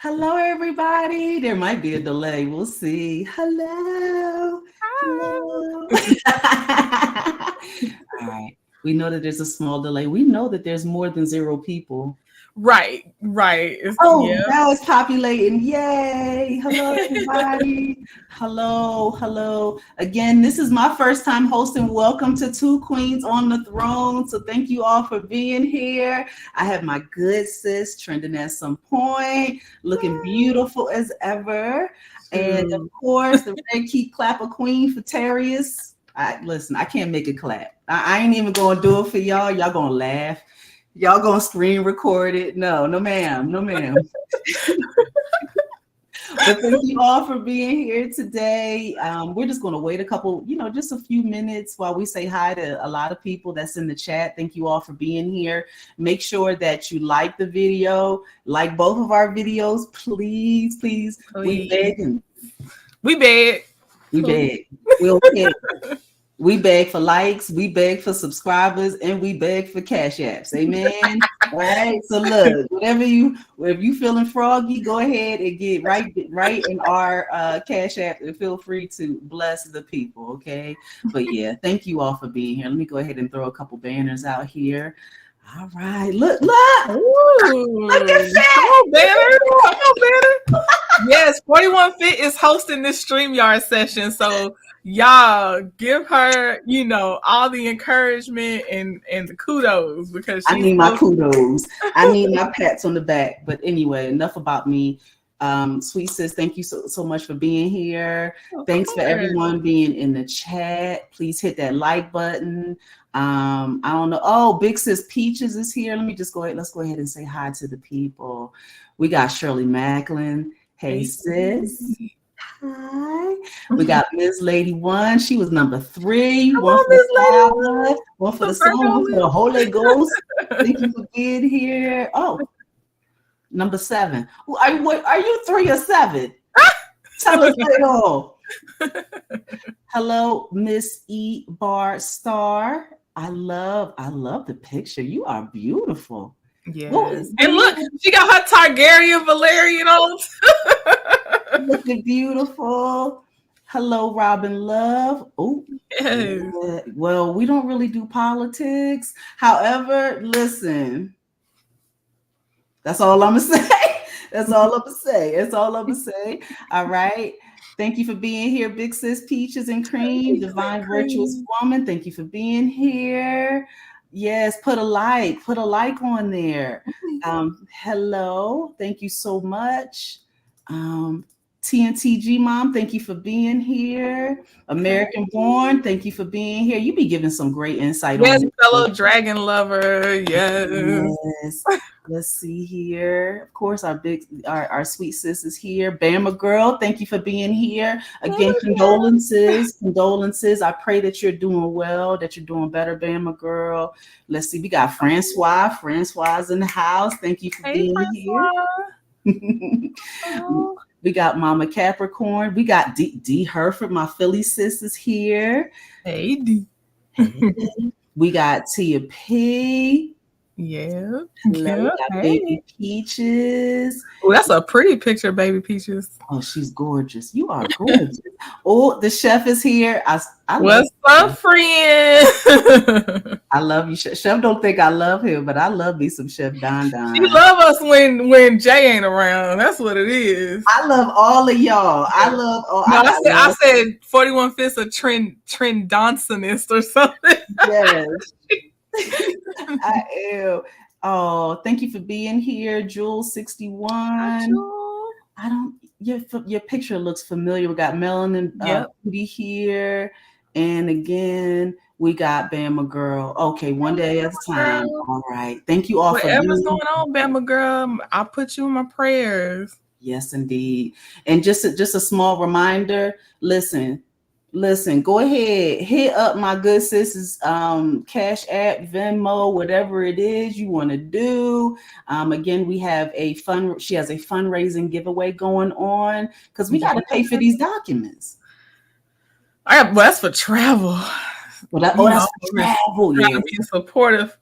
Hello, everybody. There might be a delay. We'll see. Hello. Hello. All right. We know that there's a small delay. We know that there's more than 0 people. Right. Now it's populating. Yay. Hello, everybody. Hello. Again, this is my first time hosting. Welcome to Two Queens on the Throne. So thank you all for being here. I have my good sis trending at some point, looking beautiful as ever. And of course, the red key clapper queen for Terrius. Listen, I can't make it clap. I ain't even going to do it for y'all. Y'all going to laugh. Y'all gonna screen record it? No, ma'am. But thank you all for being here today. We're just gonna wait a couple, just a few minutes while we say hi to a lot of people that's in the chat. Thank you all for being here. Make sure that you like the video, like both of our videos, please. We beg. We'll pay. We beg for likes, we beg for subscribers, and we beg for cash apps. Amen. All right. So look, if you feeling froggy, go ahead and get right in our cash app and feel free to bless the people. Okay. But yeah, thank you all for being here. Let me go ahead and throw a couple banners out here. All right. Look. Ooh. Look at that. Come on, banner. Yes, 41 Fit is hosting this StreamYard session. So y'all give her, all the encouragement and the kudos because I need my kudos. I need my pats on the back. But anyway, enough about me. Sweet sis, thank you so much for being here. Thanks for everyone being in the chat. Please hit that like button. I don't know. Oh, Big Sis Peaches is here. Let's go ahead and say hi to the people. We got Shirley Macklin. Hey sis. Hi. We got Miss Lady One. She was number 3. One for the salad, one for the song, one for the Holy Ghost. Thank you for being here. Oh, number 7. Are you 3 or 7? Tell us it all. Hello, Miss E Bar Star. I love the picture. You are beautiful. Yes. And look, she got her Targaryen Valerian on. Looking beautiful. Hello, Robin Love. Oh, yes. Well, we don't really do politics. However, listen, that's all I'm gonna say. All right. Thank you for being here, Big Sis Peaches and Cream, Divine Virtuous Woman. Thank you for being here. Yes, put a like on there. Hello, thank you so much. TNTG Mom, thank you for being here. American Born, thank you for being here. You be giving some great insight. Yes, fellow dragon lover. Yes. Let's see here. Of course, our sweet sis is here. Bama girl, thank you for being here. Again, condolences. I pray that you're doing well, that you're doing better, Bama girl. Let's see. We got Francois. Francois in the house. Thank you for being here. We got Mama Capricorn. We got D Herford, my Philly sis is here. Hey, D. We got Tia P. Yeah. We got Baby Peaches. Oh, that's a pretty picture, Baby Peaches. Oh, she's gorgeous. You are gorgeous. Oh, the chef is here. What's up, friend? I love you, Chef. Don't think I love him, but I love me some Chef Don. She love us when Jay ain't around. That's what it is. I love all of y'all. I love all. No, I said 41 Fit's a trend Donsonist or something. Yes. I am. Oh, thank you for being here, Jules 61. Your picture looks familiar. We got Melanin Beauty here, and again we got Bama girl. Okay, one day at a time. All right. Thank you all. Whatever's going on, Bama girl, I'll put you in my prayers. Yes, indeed. And just a small reminder. Listen, go ahead, hit up my good sis's Cash App, Venmo, whatever it is you want to do. Again, she has a fundraising giveaway going on because we got to pay for these documents. All right, well, that's for travel. That's for travel. Yeah, be supportive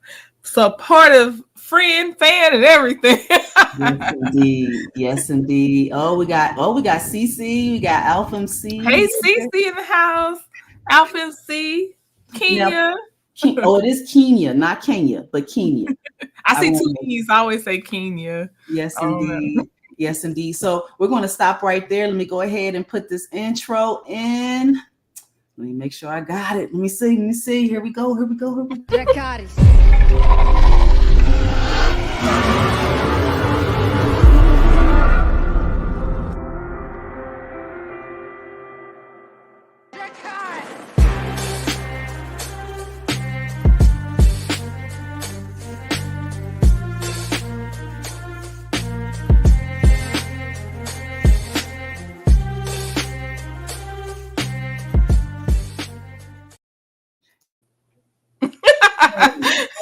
friend, fan, and everything. Yes, indeed. Yes, indeed. Oh, we got CC. We got Alpha MC. Hey, Cece in the house. Alpha MC. Kenya. It is Kenya, not Kenya, but Kenya. I see two E's. I always say Kenya. Yes, indeed. Yes, indeed. So we're going to stop right there. Let me go ahead and put this intro in. Let me make sure I got it. Let me see. Here we go.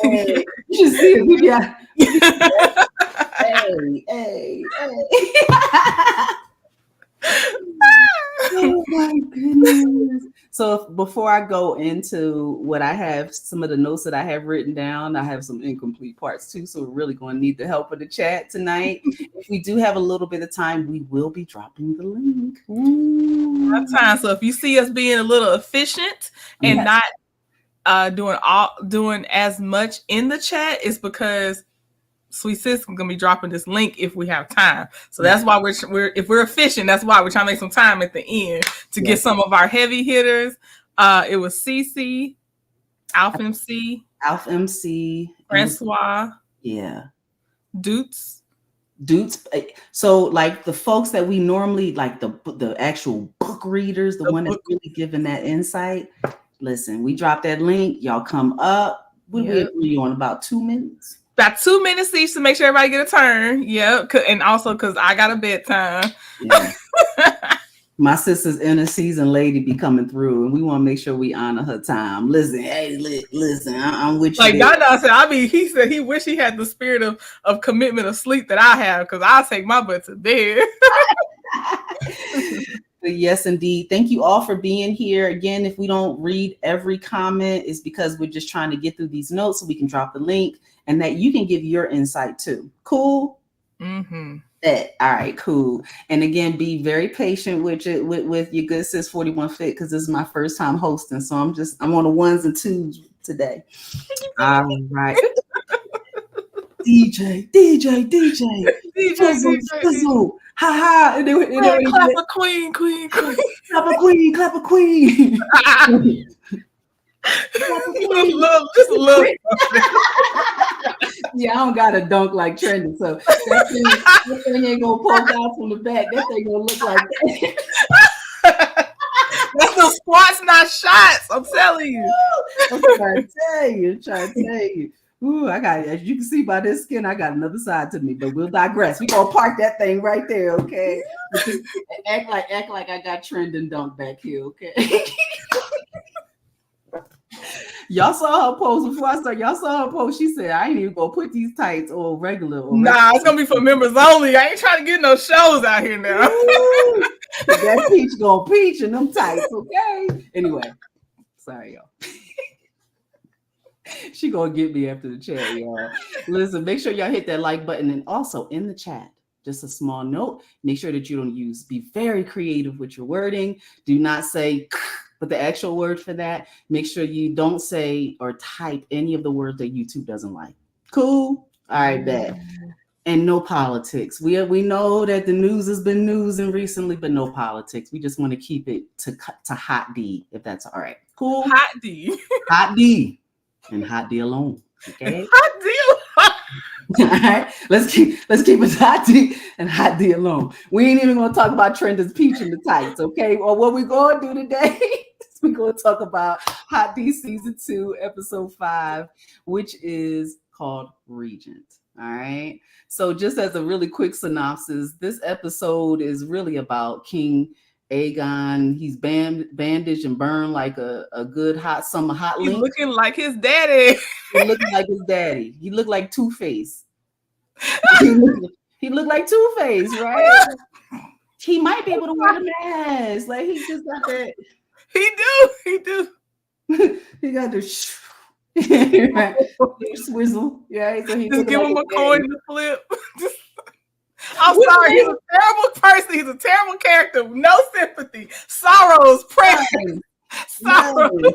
Hey, you should see it. Yeah. Hey. Oh my goodness. So before I go into what I have, some of the notes that I have written down, I have some incomplete parts too. So we're really going to need the help of the chat tonight. If we do have a little bit of time, we will be dropping the link. Time. So if you see us being a little efficient and not doing as much in the chat, is because Sweet Sis is gonna be dropping this link if we have time. So that's why if we're efficient, that's why we're trying to make some time at the end to get some of our heavy hitters. It was CC, Alpha MC, Francois, Doots. So like the folks that we normally like, the actual book readers, the one that's really giving that insight. Listen, we drop that link. Y'all come up. We agree on about 2 minutes. About 2 minutes each to make sure everybody get a turn. Yep. And also because I got a bedtime. Yeah. My sister's inner season lady be coming through, and we want to make sure we honor her time. Listen, I'm with you. Like y'all said, he said he wish he had the spirit of commitment of sleep that I have, because I'll take my butt to bed. Yes, indeed. Thank you all for being here. Again, if we don't read every comment, it's because we're just trying to get through these notes so we can drop the link and that you can give your insight too. Cool? Mm-hmm. All right, cool. And again, be very patient with your good sis 41 Fit, because this is my first time hosting. So I'm on the ones and twos today. All right. DJ. Fizzle. Ha ha. Clap a queen. Clap a queen. Just a little. Yeah, I don't got a dunk like Trendy, so that thing ain't gonna poke out from the back. That thing gonna look like that. That's the squats, not shots. I'm telling you. I'm trying to tell you. Ooh, as you can see by this skin, I got another side to me, but we'll digress. We gonna park that thing right there, okay? act like I got trend and dunk back here, okay? Y'all saw her post before I started. Y'all saw her post. She said, I ain't even gonna put these tights on regular. Nah, it's gonna be for members only. I ain't trying to get no shows out here now. That peach gonna peach in them tights, okay? Anyway, sorry, y'all. She gonna get me after the chat, y'all. Listen, make sure y'all hit that like button, and also in the chat, just a small note, make sure that you don't be very creative with your wording. Do not say, but the actual word for that, make sure you don't say or type any of the words that YouTube doesn't like. Cool? All right, bet. And no politics. We know that the news has been newsing recently, but no politics. We just want to keep it to hot D, if that's all right. Cool? Hot D. Hot D. And hot D alone. Okay. Hot D. All right. Let's keep it hot D and hot D alone. We ain't even gonna talk about Trenda's peach in the tights, okay? Or what we gonna do today is we're gonna talk about Hot D season 2, episode 5, which is called Regent. All right. So just as a really quick synopsis, this episode is really about King Aegon. He's bandaged and burned like a good hot summer hot link. He's looking like his daddy. He looking like his daddy. He looked like Two-Face. He looked like Two-Face, right? He might be able to wear the mask. Like he just got that. He do. He got the Right. Swizzle. Yeah, so he's Just give like him a his coin daddy. to flip. I'm sorry, he's a terrible person. He's a terrible character. No sympathy. Sorrows, pressure, sorrow. No.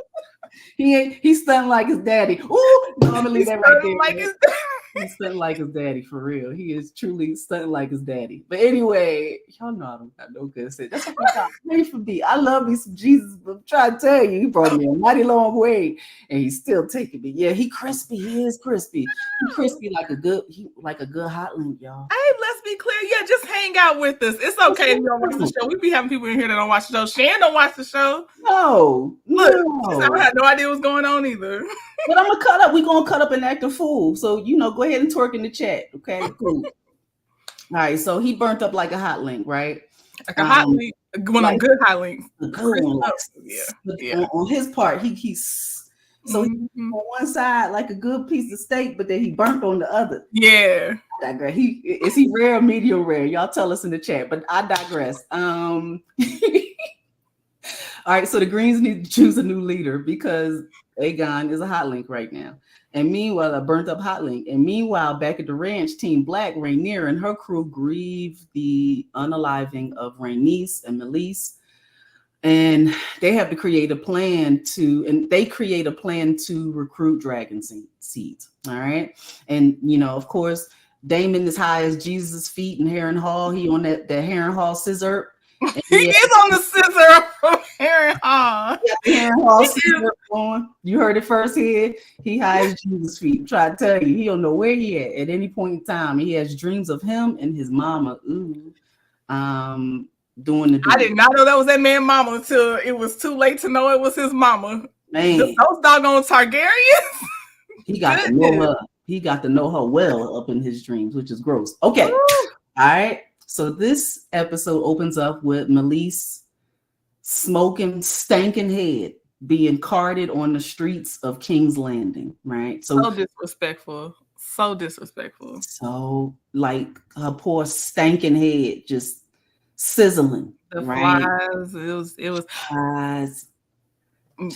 He's stunting like his daddy. Ooh, no, I'm gonna leave that right there. Like his daddy. He's stunting like his daddy for real. He is truly stunting like his daddy. But anyway, y'all know I don't got no good sense. That's what I got. Pray for me. I love me some Jesus, but I'm trying to tell you, he brought me a mighty long way, and he's still taking me. Yeah, he crispy. He is crispy. He crispy like a good hot link, y'all. Hey, let's be clear. Yeah, just hang out with us. It's okay if you don't watch the show. We be having people in here that don't watch the show. Shan don't watch the show. No, Look, no. I had no idea what's going on either. But I'm gonna cut up. We're gonna cut up and act a fool. So go ahead and twerk in the chat. Okay, cool. All right. So he burnt up like a hot link, right? Like a hot link. One of good hot links. Yeah. On his part, he's so he's on one side like a good piece of steak, but then he burnt on the other. Yeah. I digress. Is he rare or medium rare? Y'all tell us in the chat. But I digress. All right, so the Greens need to choose a new leader because Aegon is a hot link right now. And meanwhile, a burnt up hot link. And meanwhile, back at the ranch, Team Black, Rhaenyra and her crew grieve the unaliving of Rhaenys and Meleys. And they have to create a plan to recruit dragon seeds. All right. And, of course, Damon is high as Jesus' feet in Harrenhal. He on that Harrenhal scissor. He is on the scissor from Harrenhal. Harrenhal scissor on. You heard it first here. He high as Jesus' feet. I'm trying to tell you, he don't know where he at any point in time. He has dreams of him and his mama. Doing the. I did not know that was that man's mama until it was too late to know it was his mama. Man, those doggone Targaryens. He got to know her. He got to know her well up in his dreams, which is gross. Okay, all right. So this episode opens up with Meleys smoking, stanking head being carted on the streets of King's Landing, right? So disrespectful. So disrespectful. So like her poor stanking head just sizzling. The right? flies. It was flies.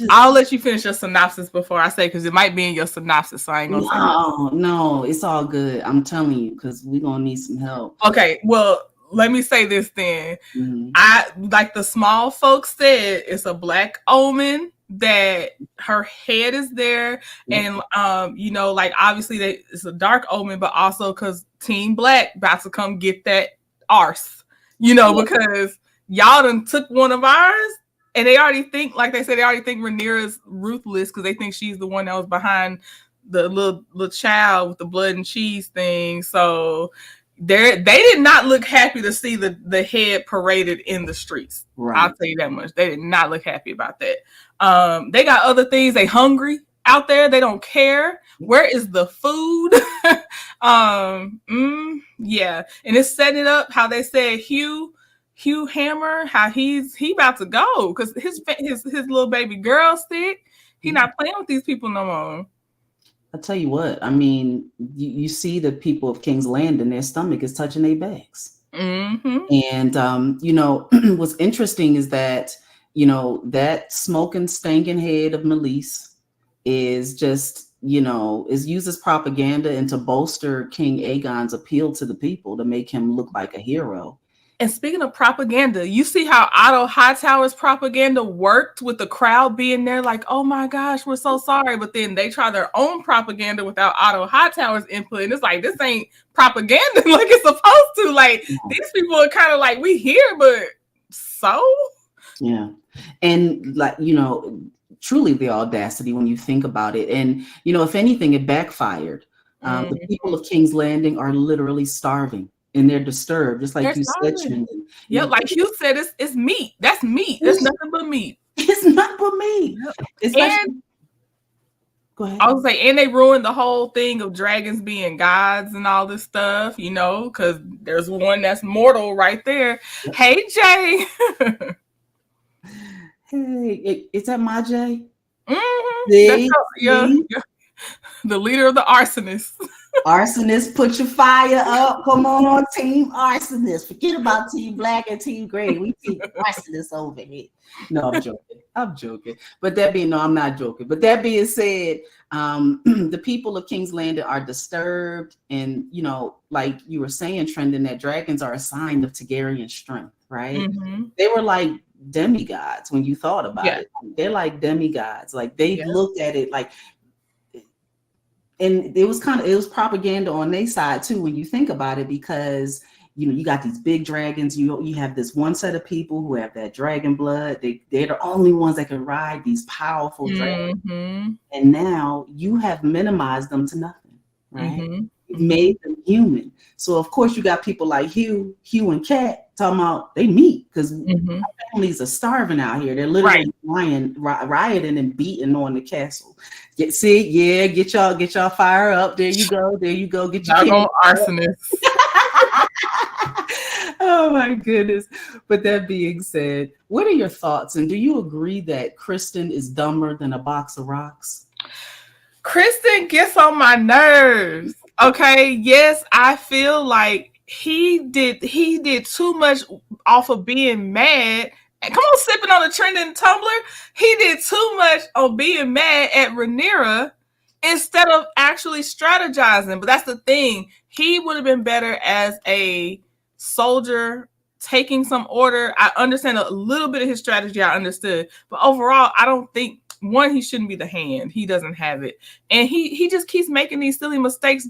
I'll let you finish your synopsis before I say, because it might be in your synopsis, so I ain't gonna say no, it's all good. I'm telling you, because we're gonna need some help. Okay, well, let me say this then. Mm-hmm. I like the small folks said, it's a black omen that her head is there, and like obviously it's a dark omen, but also because Team Black about to come get that arse, because y'all done took one of ours. And they already think, like they said, Rhaenyra's ruthless because they think she's the one that was behind the little child with the blood and cheese thing. So they did not look happy to see the head paraded in the streets. Right. I'll tell you that much. They did not look happy about that. They got other things. They hungry out there. They don't care. Where is the food? Yeah. And it's setting it up how they said Hugh Hammer, how he about to go because his little baby girl stick. He not playing with these people no more. I'll tell you what. I mean, you see the people of King's Landing, their stomach is touching their backs. Mm-hmm. And what's interesting is that that smoking, stinking head of Meleys is just is used as propaganda and to bolster King Aegon's appeal to the people to make him look like a hero. And speaking of propaganda, you see how Otto Hightower's propaganda worked with the crowd being there like, oh my gosh, we're so sorry. But then they try their own propaganda without Otto Hightower's input. And it's like, this ain't propaganda like it's supposed to. Like, these people are kind of like, we here, but so? Yeah. And like, truly the audacity when you think about it. And, if anything, it backfired. The people of King's Landing are literally starving. And they're disturbed, just like you said. Yeah, like you said, it's meat. That's meat. It's nothing but meat. It's nothing but meat. Go ahead. I was like, and they ruined the whole thing of dragons being gods and all this stuff, because there's one that's mortal right there. Yep. Hey, Jay. Hey, is that my Jay? Mm-hmm. Yeah. The leader of the arsonists. Arsonist, put your fire up. Come on, Team Arsonist. Forget about Team Black and Team Gray. We Team Arsonist over here. No, I'm joking. I'm joking. But I'm not joking. But that being said, the people of King's Landing are disturbed. And, like you were saying, Trendon, that dragons are a sign of Targaryen strength, right? Mm-hmm. They were like demigods when you thought about it. They're like demigods. Like they looked at it like, and it was propaganda on their side too when you think about it, because you got these big dragons, you have this one set of people who have that dragon blood. They're the only ones that can ride these powerful dragons, and now you have minimized them to nothing, right? You've made them human. So of course you got people like Hugh and Kat talking about they meet, because families are starving out here. They're literally rioting and beating on the castle. Get y'all fire up. There you go. Get your arsonists. Oh my goodness. But that being said, what are your thoughts? And do you agree that Criston is dumber than a box of rocks? Criston gets on my nerves. Okay, yes, I feel like he did too much off of being mad. Come on, sipping on a trending tumbler. He did too much on being mad at Rhaenyra instead of actually strategizing. But that's the thing. He would have been better as a soldier taking some order. I understand a little bit of his strategy. I understood. But overall, I don't think, one, he shouldn't be the hand. He doesn't have it. And he just keeps making these silly mistakes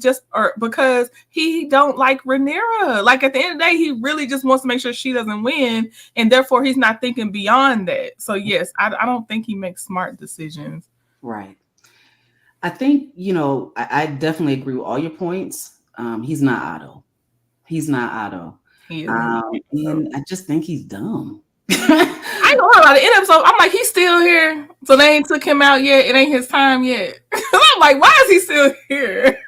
because he don't like Rhaenyra. Like at the end of the day, he really just wants to make sure she doesn't win. And therefore, he's not thinking beyond that. So yes, I don't think he makes smart decisions. Right. I think, I definitely agree with all your points. He's not Otto. And I just think he's dumb. I ain't gonna lie, by the end of the episode, I'm like, he's still here. So they ain't took him out yet. It ain't his time yet. I'm like, why is he still here?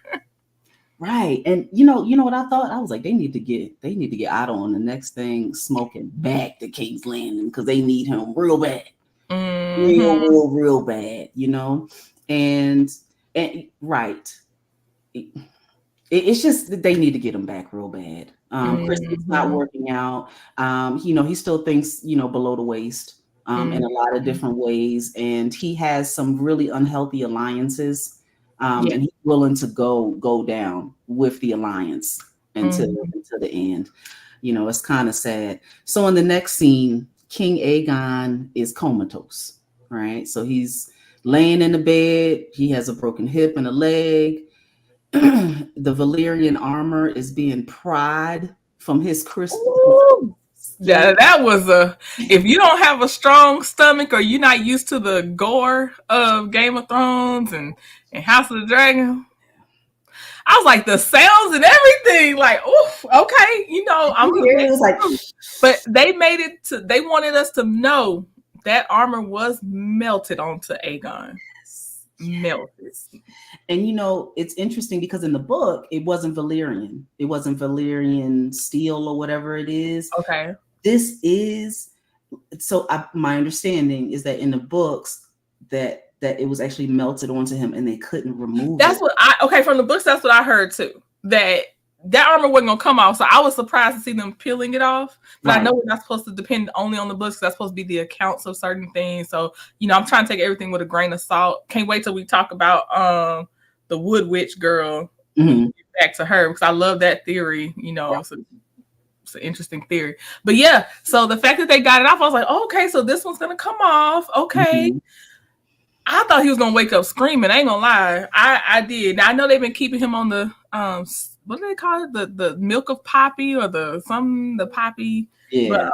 Right. And you know what I thought? I was like, they need to get Otto on the next thing, smoking back to King's Landing, because they need him real bad. Real bad, And right. It's just that they need to get him back real bad. Criston's not working out. He still thinks, below the waist in a lot of different ways. And he has some really unhealthy alliances. And he's willing to go down with the alliance until the end. It's kind of sad. So in the next scene, King Aegon is comatose, right? So he's laying in the bed. He has a broken hip and a leg. The Valyrian armor is being pried from his crystal. Yeah, that was if you don't have a strong stomach or you're not used to the gore of Game of Thrones and House of the Dragon, I was like, the sounds and everything, like, oof, okay, I'm here. It was like, but they wanted us to know that armor was melted onto Aegon. Melted. And it's interesting because in the book it wasn't Valyrian. It wasn't Valyrian steel or whatever it is. Okay. This is my understanding is that in the books that it was actually melted onto him and they couldn't remove it. From the books, that's what I heard too. That armor wasn't gonna come off. So I was surprised to see them peeling it off. But right. I know we're not supposed to depend only on the books. That's supposed to be the accounts of certain things. So, I'm trying to take everything with a grain of salt. Can't wait till we talk about the Wood Witch girl. Get back to her, because I love that theory. It's an interesting theory. But yeah, so the fact that they got it off, I was like, oh, okay, so this one's gonna come off. Okay. I thought he was gonna wake up screaming. I ain't gonna lie. I did. Now I know they've been keeping him on the what do they call it? The milk of poppy or the poppy. Yeah. But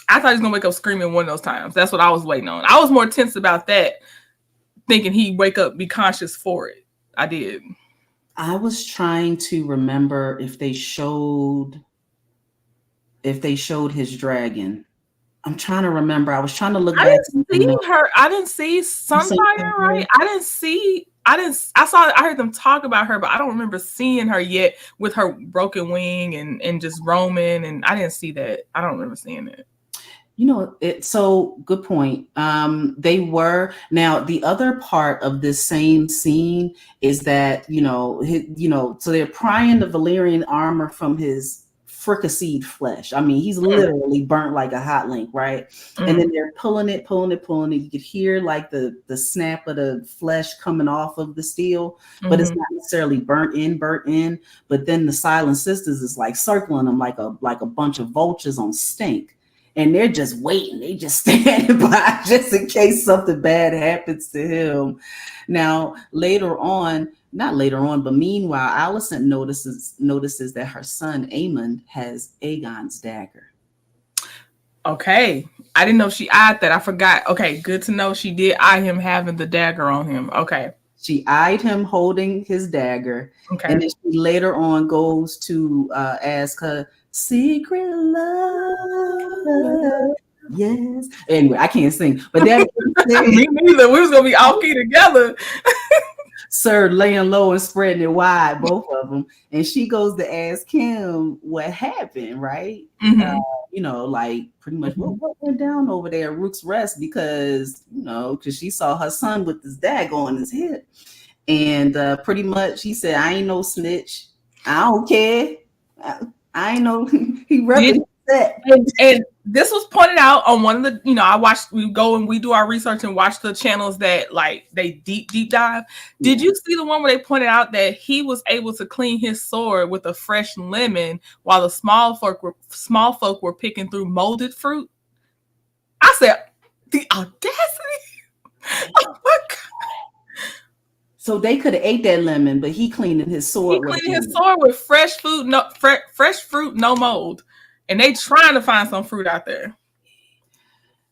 I thought he was gonna wake up screaming one of those times. That's what I was waiting on. I was more tense about that, thinking he'd wake up, be conscious for it. I did. I was trying to remember if they showed his dragon. I'm trying to remember. I was trying to look back. I didn't see Sunfire, right? I heard them talk about her, but I don't remember seeing her yet with her broken wing and just roaming. And I didn't see that. I don't remember seeing it. So good point. They were. Now the other part of this same scene is that, so they're prying the Valyrian armor from his fricasseed flesh. I mean, he's literally burnt like a hot link, right? And then they're pulling it. You could hear like the snap of the flesh coming off of the steel, but it's not necessarily burnt in. But then the Silent Sisters is like circling them like a bunch of vultures on stink. And they're just waiting. They just standing by just in case something bad happens to him. Now, not later on, but meanwhile, Alicent notices that her son Aemond has Aegon's dagger. Okay. I didn't know she eyed that. I forgot. Okay, good to know she did eye him having the dagger on him. Okay. She eyed him holding his dagger. Okay. And then she later on goes to ask her secret love. Yes. Anyway, I can't sing, but that me neither. We was gonna be off key together. Sir laying low and spreading it wide, both of them. And she goes to ask him what happened, right? Like pretty much what went down over there at Rook's Rest, because she saw her son with this dagger on his head. And pretty much he said, I ain't no snitch. I don't care. I know he represents that. And this was pointed out on one of the, we go and we do our research and watch the channels that like they deep dive. Did you see the one where they pointed out that he was able to clean his sword with a fresh lemon while the small folk were picking through molded fruit? I said, the audacity! Oh my God. So they could have ate that lemon, but he cleaning his sword. With fresh fruit, no mold, and they trying to find some fruit out there.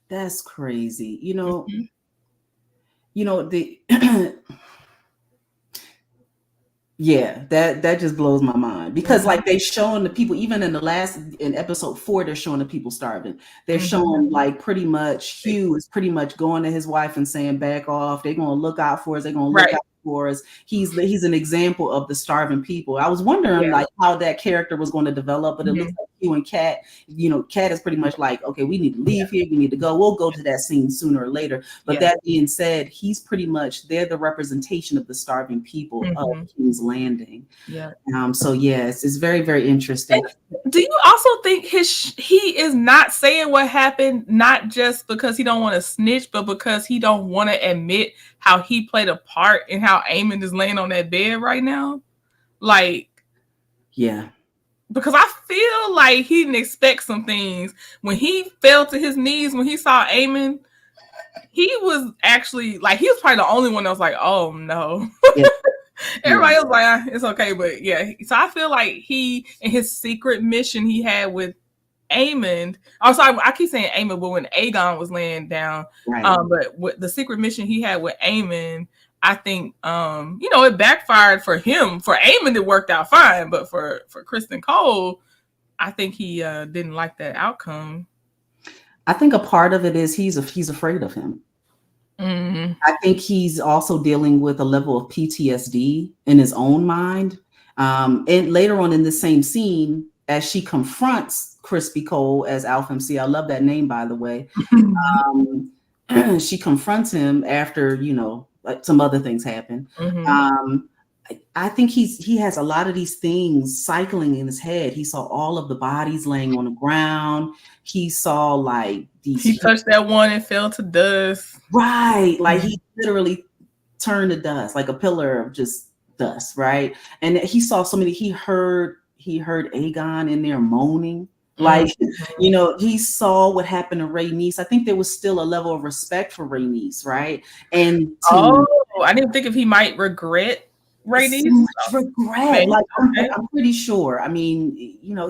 That's crazy. Yeah, that just blows my mind, because like they showing the people, even in episode 4, they're showing the people starving. They're showing like pretty much Hugh is pretty much going to his wife and saying back off. They're gonna look out for us. They're gonna look out for us. He's an example of the starving people. I was wondering like how that character was going to develop, but it looks like Hugh and Kat, Kat is pretty much like, okay, we need to leave here. We need to go. We'll go to that scene sooner or later. But that being said, they're the representation of the starving people of King's Landing. Yeah. So yes, it's very, very interesting. And do you also think he is not saying what happened, not just because he don't want to snitch, but because he don't want to admit how he played a part in how Aemond is laying on that bed right now? Like, yeah. Because I feel like he didn't expect some things. When he fell to his knees, when he saw Aemond, he was actually like, he was probably the only one that was like, oh no. Yeah. Everybody else was like, it's okay. But yeah, so I feel like he, in his secret mission he had with Aemond, I'm sorry, I keep saying Aemond, but when Aegon was laying down, but with the secret mission he had with Aemond, I think it backfired for him. For Aemond, it worked out fine, but for Criston Cole, I think he didn't like that outcome. I think a part of it is he's afraid of him. Mm-hmm. I think he's also dealing with a level of PTSD in his own mind. And later on in the same scene, as she confronts Crispy Cole as Alpha MC, I love that name, by the way. She confronts him after, like some other things happen. Mm-hmm. I think he has a lot of these things cycling in his head. He saw all of the bodies laying on the ground. He saw like these. He touched that one and fell to dust. Right. Like he literally turned to dust, like a pillar of just dust. Right. And he saw so many, he heard Aegon in there moaning. Like, he saw what happened to Rhaenys. I think there was still a level of respect for Rhaenys, right? And I didn't think if he might regret Rhaenys. So regret. Like, I'm pretty sure. I mean,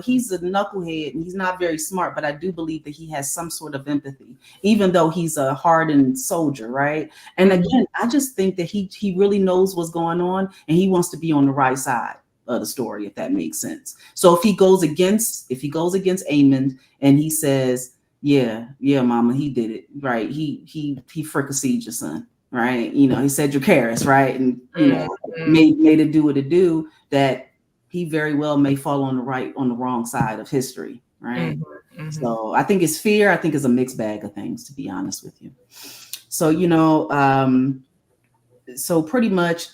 he's a knucklehead and he's not very smart, but I do believe that he has some sort of empathy, even though he's a hardened soldier, right? And again, I just think that he really knows what's going on and he wants to be on the right side of the story, if that makes sense. So if he goes against Aemond and he says, yeah, mama, he did it, right? He fricasseed your son, right? He said Dracarys, right? And made it do what it do, that he very well may fall on the wrong side of history, right? So I think it's fear. I think it's a mixed bag of things, to be honest with you. So, so pretty much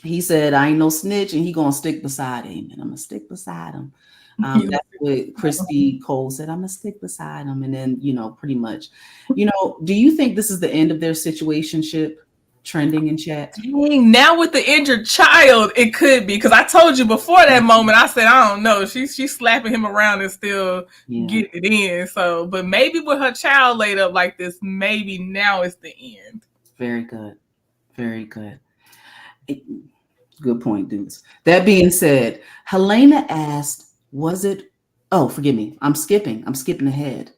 he said, I ain't no snitch, and he gonna stick beside him, and I'm gonna stick beside him. That's what Christy Cole said. I'm gonna stick beside him, and then pretty much, do you think this is the end of their situationship? Trending in chat. Dang, now with the injured child, it could be, because I told you before that moment. I said I don't know. She's slapping him around and still getting it in. So, but maybe with her child laid up like this, maybe now it's the end. Very good, very good. Good point, dudes. That being said, Helena asked, "Was it?" Oh, forgive me. I'm skipping ahead.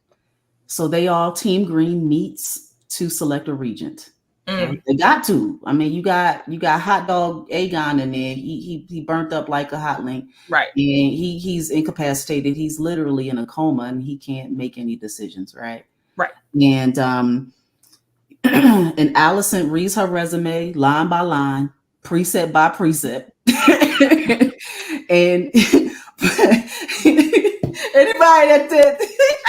So they all Team Green meets to select a regent. They got to. I mean, you got hot dog Aegon in there. He burnt up like a hot link. Right. And he's incapacitated. He's literally in a coma and he can't make any decisions. Right. Right. And and Allison reads her resume line by line, precept by precept. And anybody that said,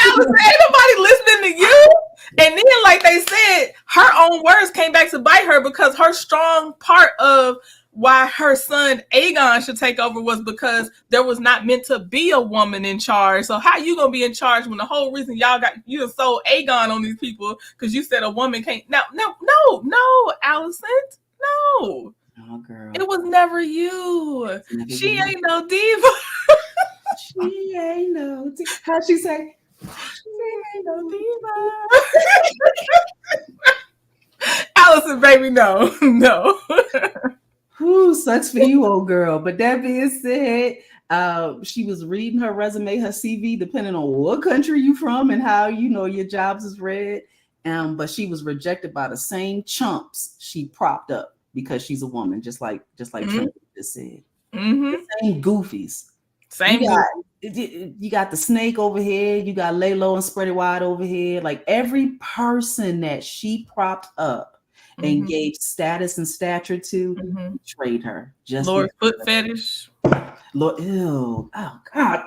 Allison, ain't nobody listening to you. And then, like they said, her own words came back to bite her, because her strong part of why her son Aegon should take over was because there was not meant to be a woman in charge. So how you gonna be in charge when the whole reason you sold Aegon on these people because you said a woman can't? No, Allison, no. Oh, girl. It was never you. She ain't no diva. She ain't no diva. How'd she say? She ain't no diva. Allison, baby, no. Whew, sucks for you, old girl. But that being said, she was reading her resume, her CV, depending on what country you from and how your jobs is read. But she was rejected by the same chumps she propped up because she's a woman, just like Trent just said. The same goofies. Same. You got the snake over here. You got lay low and spread it wide over here. Like every person that she propped up and gave status and stature to, betrayed her. Just Lord foot fetish. Lord, ew. Oh God.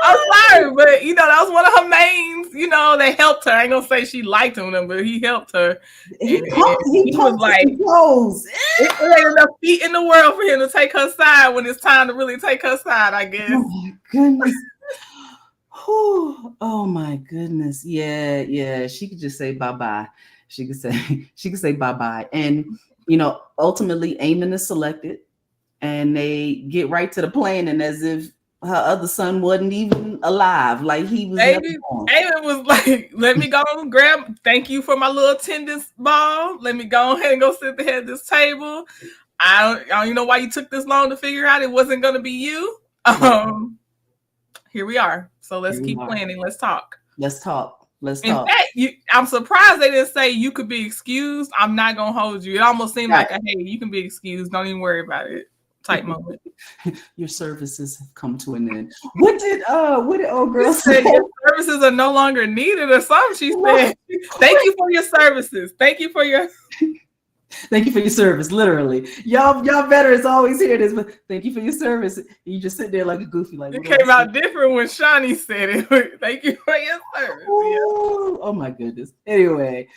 I'm sorry, but that was one of her mains. They helped her. I ain't gonna say she liked him, but he helped her. He was like, it ain't enough feet in the world for him to take her side when it's time to really take her side, I guess. Oh my goodness. Oh my goodness. Yeah. She could just say bye-bye. She could say bye-bye. And ultimately Aemond is selected and they get right to the planning as if her other son wasn't even alive. Like he was. Aemond was like, let me go and grab. Thank you for my little attendance ball. Let me go ahead and go sit there at this table. I don't even know why you took this long to figure out it wasn't going to be you. Here we are. So let's keep planning. Let's talk. In fact, I'm surprised they didn't say you could be excused. I'm not going to hold you. It almost seemed like, hey, you can be excused. Don't even worry about it. Type moment. Your services have come to an end. What did old girl say? Your services are no longer needed or something. She said, thank you for your services. Thank you for your service. Literally. Y'all veterans always hear this, but thank you for your service. You just sit there like a goofy. Like it came out different when Shani said it. Thank you for your service. Oh my goodness. Anyway,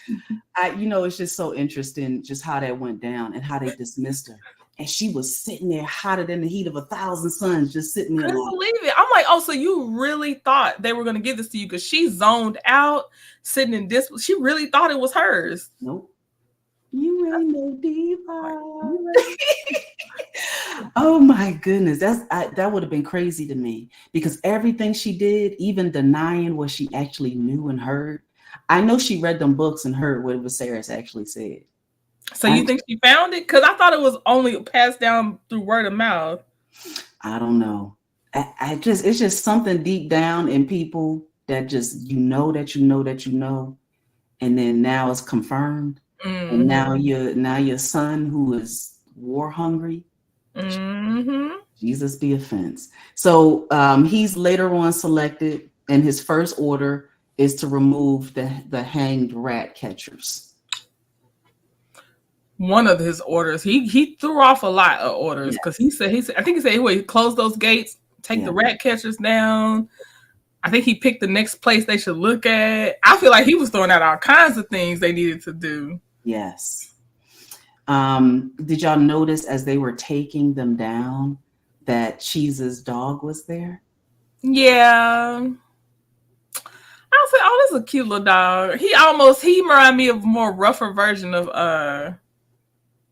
it's just so interesting just how that went down and how they dismissed her. And she was sitting there hotter than the heat of 1,000 suns, just sitting there. Couldn't believe it. I'm like, oh, so you really thought they were going to give this to you because she zoned out, sitting in this. She really thought it was hers. Nope. You ain't no diva. Oh my goodness, that would have been crazy to me because everything she did, even denying what she actually knew and heard. I know she read them books and heard what Viserys actually said. So you think she found it? Because I thought it was only passed down through word of mouth. I don't know. It's just something deep down in people that just that and then now it's confirmed. And now your son who is war hungry. Jesus be offense. So he's later on selected, and his first order is to remove the hanged rat catchers. One of his orders, he threw off a lot of orders because he said he closed those gates, take the rat catchers down. I think he picked the next place they should look at. I feel like he was throwing out all kinds of things they needed to do. Yes. Did y'all notice as they were taking them down that Cheese's dog was there? Yeah. I was like, oh, this is a cute little dog. He reminded me of a more rougher version of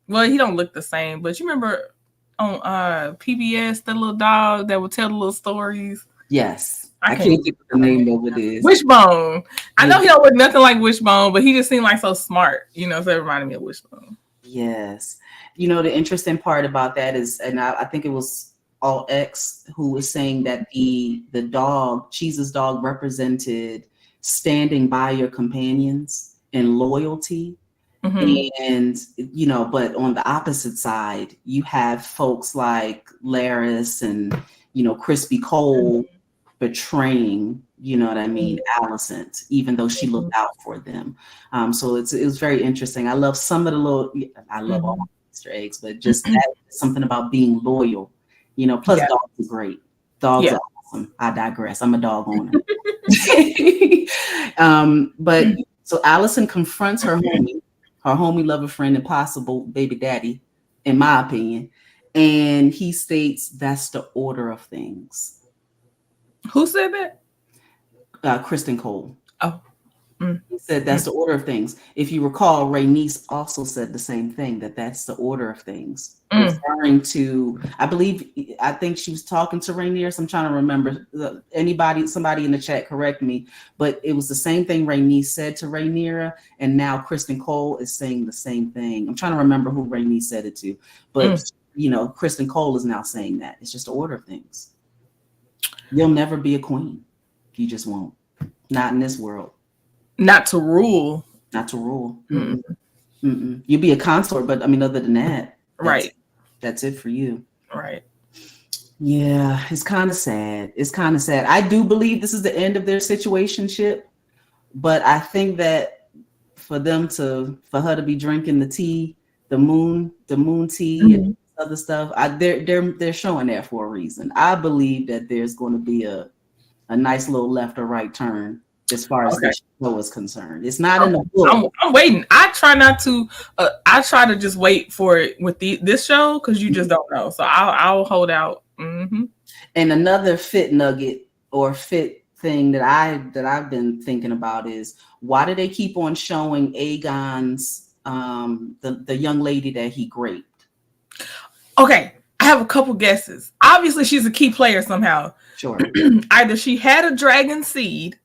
well, he don't look the same, but you remember on PBS, the little dog that would tell the little stories? Yes. I can't think of the name of it is. Wishbone. I know he don't look nothing like Wishbone, but he just seemed like so smart, so it reminded me of Wishbone. Yes. The interesting part about that is, and I think it was All X who was saying that the dog, Cheese's dog, represented standing by your companions and loyalty. And but on the opposite side, you have folks like Laris and Crispy Cole betraying, Alicent, even though she looked out for them. So it was very interesting. I love some of the I love all Easter eggs, but just that something about being loyal. Plus dogs are great. Dogs are awesome. I digress. I'm a dog owner. But so Alicent confronts her homie, lover, friend, and possible baby daddy, in my opinion. And he states that's the order of things. Who said that? Criston Cole. Oh. He said that's the order of things. If you recall, Rhaenys also said the same thing, that's the order of things. Referring to, I think she was talking to Rhaenyra. So I'm trying to remember. Somebody in the chat correct me, but it was the same thing Rhaenys said to Rhaenyra, and now Criston Cole is saying the same thing. I'm trying to remember who Rhaenys said it to, but Criston Cole is now saying that it's just the order of things. You'll never be a queen. You just won't. Not in this world. Not to rule. Mm-mm. You'll be a consort, but other than that, that's it for you. Right. Yeah, it's kind of sad. I do believe this is the end of their situationship, but I think that for her to be drinking the tea, the moon tea, and other stuff, they're showing that for a reason. I believe that there's going to be a nice little left or right turn as far as the show is concerned. It's not in the book. I'm waiting. I try not to. I try to just wait for it with this show because you just don't know. So I'll hold out. Mm-hmm. And another fit nugget or fit thing that I've been thinking about is, why do they keep on showing Aegon's the young lady that he raped? Okay, I have a couple guesses. Obviously, she's a key player somehow. Sure. Either she had a dragon seed,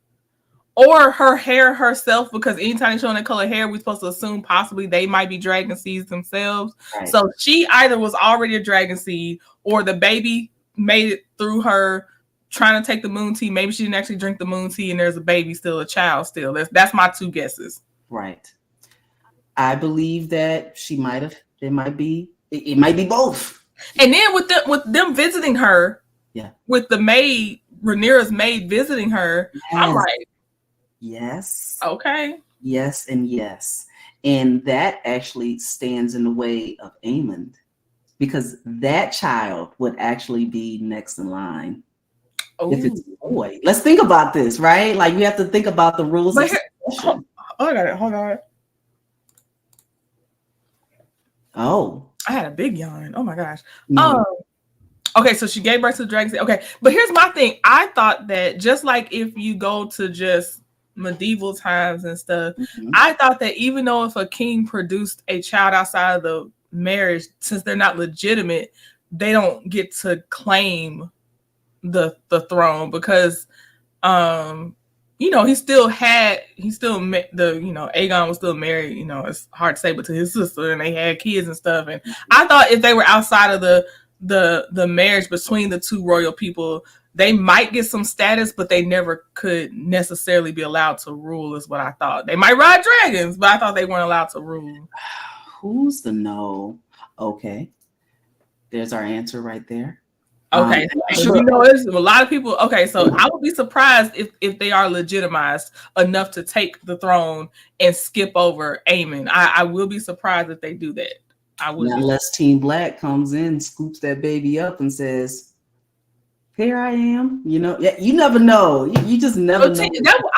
or her hair herself, because anytime they show that color hair, we're supposed to assume possibly they might be dragon seeds themselves. Right. So she either was already a dragon seed, or the baby made it through her trying to take the moon tea. Maybe she didn't actually drink the moon tea, and there's a baby still, a child still. That's my two guesses. Right. I believe that she might have. It might be both. And then with them visiting her, with the maid, Rhaenyra's maid visiting her, I'm like, yes. Okay. Yes and yes. And that actually stands in the way of Aemond, because that child would actually be next in line. If it's a boy. Let's think about this, right? Like, we have to think about the rules of succession. I got it. Hold on. Oh. I had a big yawn. Oh my gosh. No. Okay, so she gave birth to the dragon. Okay, but here's my thing. I thought that just like if you go to just medieval times and stuff, I thought that even though if a king produced a child outside of the marriage, since they're not legitimate, they don't get to claim the throne, because Aegon was still married, it's hard to say, but to his sister, and they had kids and stuff. And I thought if they were outside of the marriage between the two royal people, they might get some status, but they never could necessarily be allowed to rule, is what I thought. They might ride dragons, but I thought they weren't allowed to rule. Who's the no? Okay. There's our answer right there. Okay. There's a lot of people. Okay, so I would be surprised if they are legitimized enough to take the throne and skip over Aemond. I will be surprised if they do that. I would. Unless Team Black comes in, scoops that baby up and says, here I am. You know, you never know. You just never know. I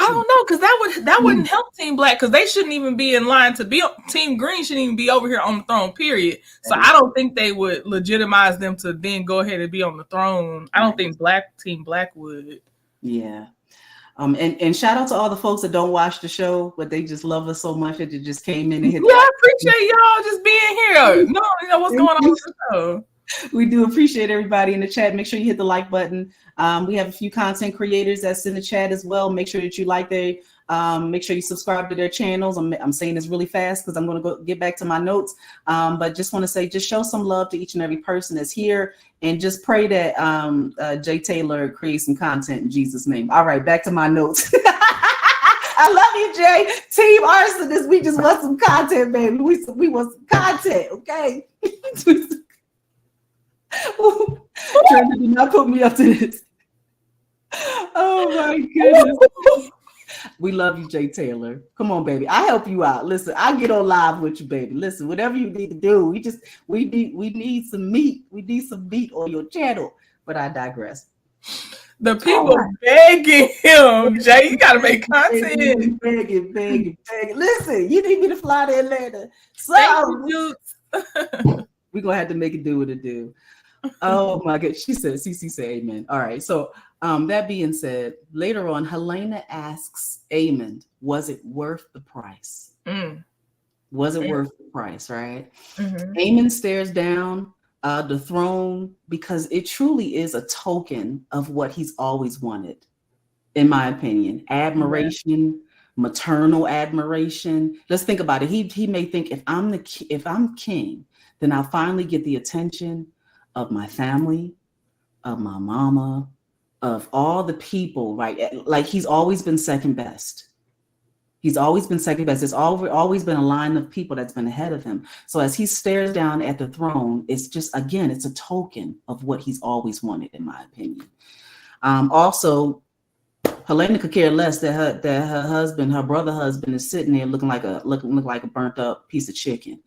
don't know, because that wouldn't help Team Black, because they shouldn't even be in line to be Team Green. Shouldn't even be over here on the throne. Period. So I don't think they would legitimize them to then go ahead and be on the throne. I don't think Team Black would. Yeah. And shout out to all the folks that don't watch the show, but they just love us so much that they just came in and hit. Yeah, I appreciate y'all just being here. No, you know what's going on with the show. We do appreciate everybody in the chat. Make sure you hit the like button. We have a few content creators that's in the chat as well. Make sure that you like make sure you subscribe to their channels. I'm saying this really fast because I'm going to go get back to my notes. But just want to say, just show some love to each and every person that's here, and just pray that Jay Taylor creates some content in Jesus' name. All right, back to my notes. I love you, Jay. Team Arsonist, we just want some content, baby. We want some content, okay? Trevor, do not put me up to this. Oh my goodness. We love you, Jay Taylor. Come on, baby. I help you out. Listen, I get on live with you, baby. Listen, whatever you need to do. We need some meat. We need some meat on your channel. But I digress. The people begging him, Jay. You gotta make content. Begging. Listen, you need me to fly to Atlanta. So we're gonna have to make it do what it do. Oh my God. CC said amen. All right. So that being said, later on, Helena asks Aemond, was it worth the price? Was it worth the price, right? Aemond stares down the throne because it truly is a token of what he's always wanted, in my opinion. Admiration, maternal admiration. Let's think about it. He may think, if I'm king, then I'll finally get the attention of my family, of my mama, of all the people, right? Like, he's always been second best. He's always been second best. There's always been a line of people that's been ahead of him. So as he stares down at the throne, it's just, again, it's a token of what he's always wanted, in my opinion. Also, Helena could care less that her brother husband is sitting there looking like a burnt up piece of chicken.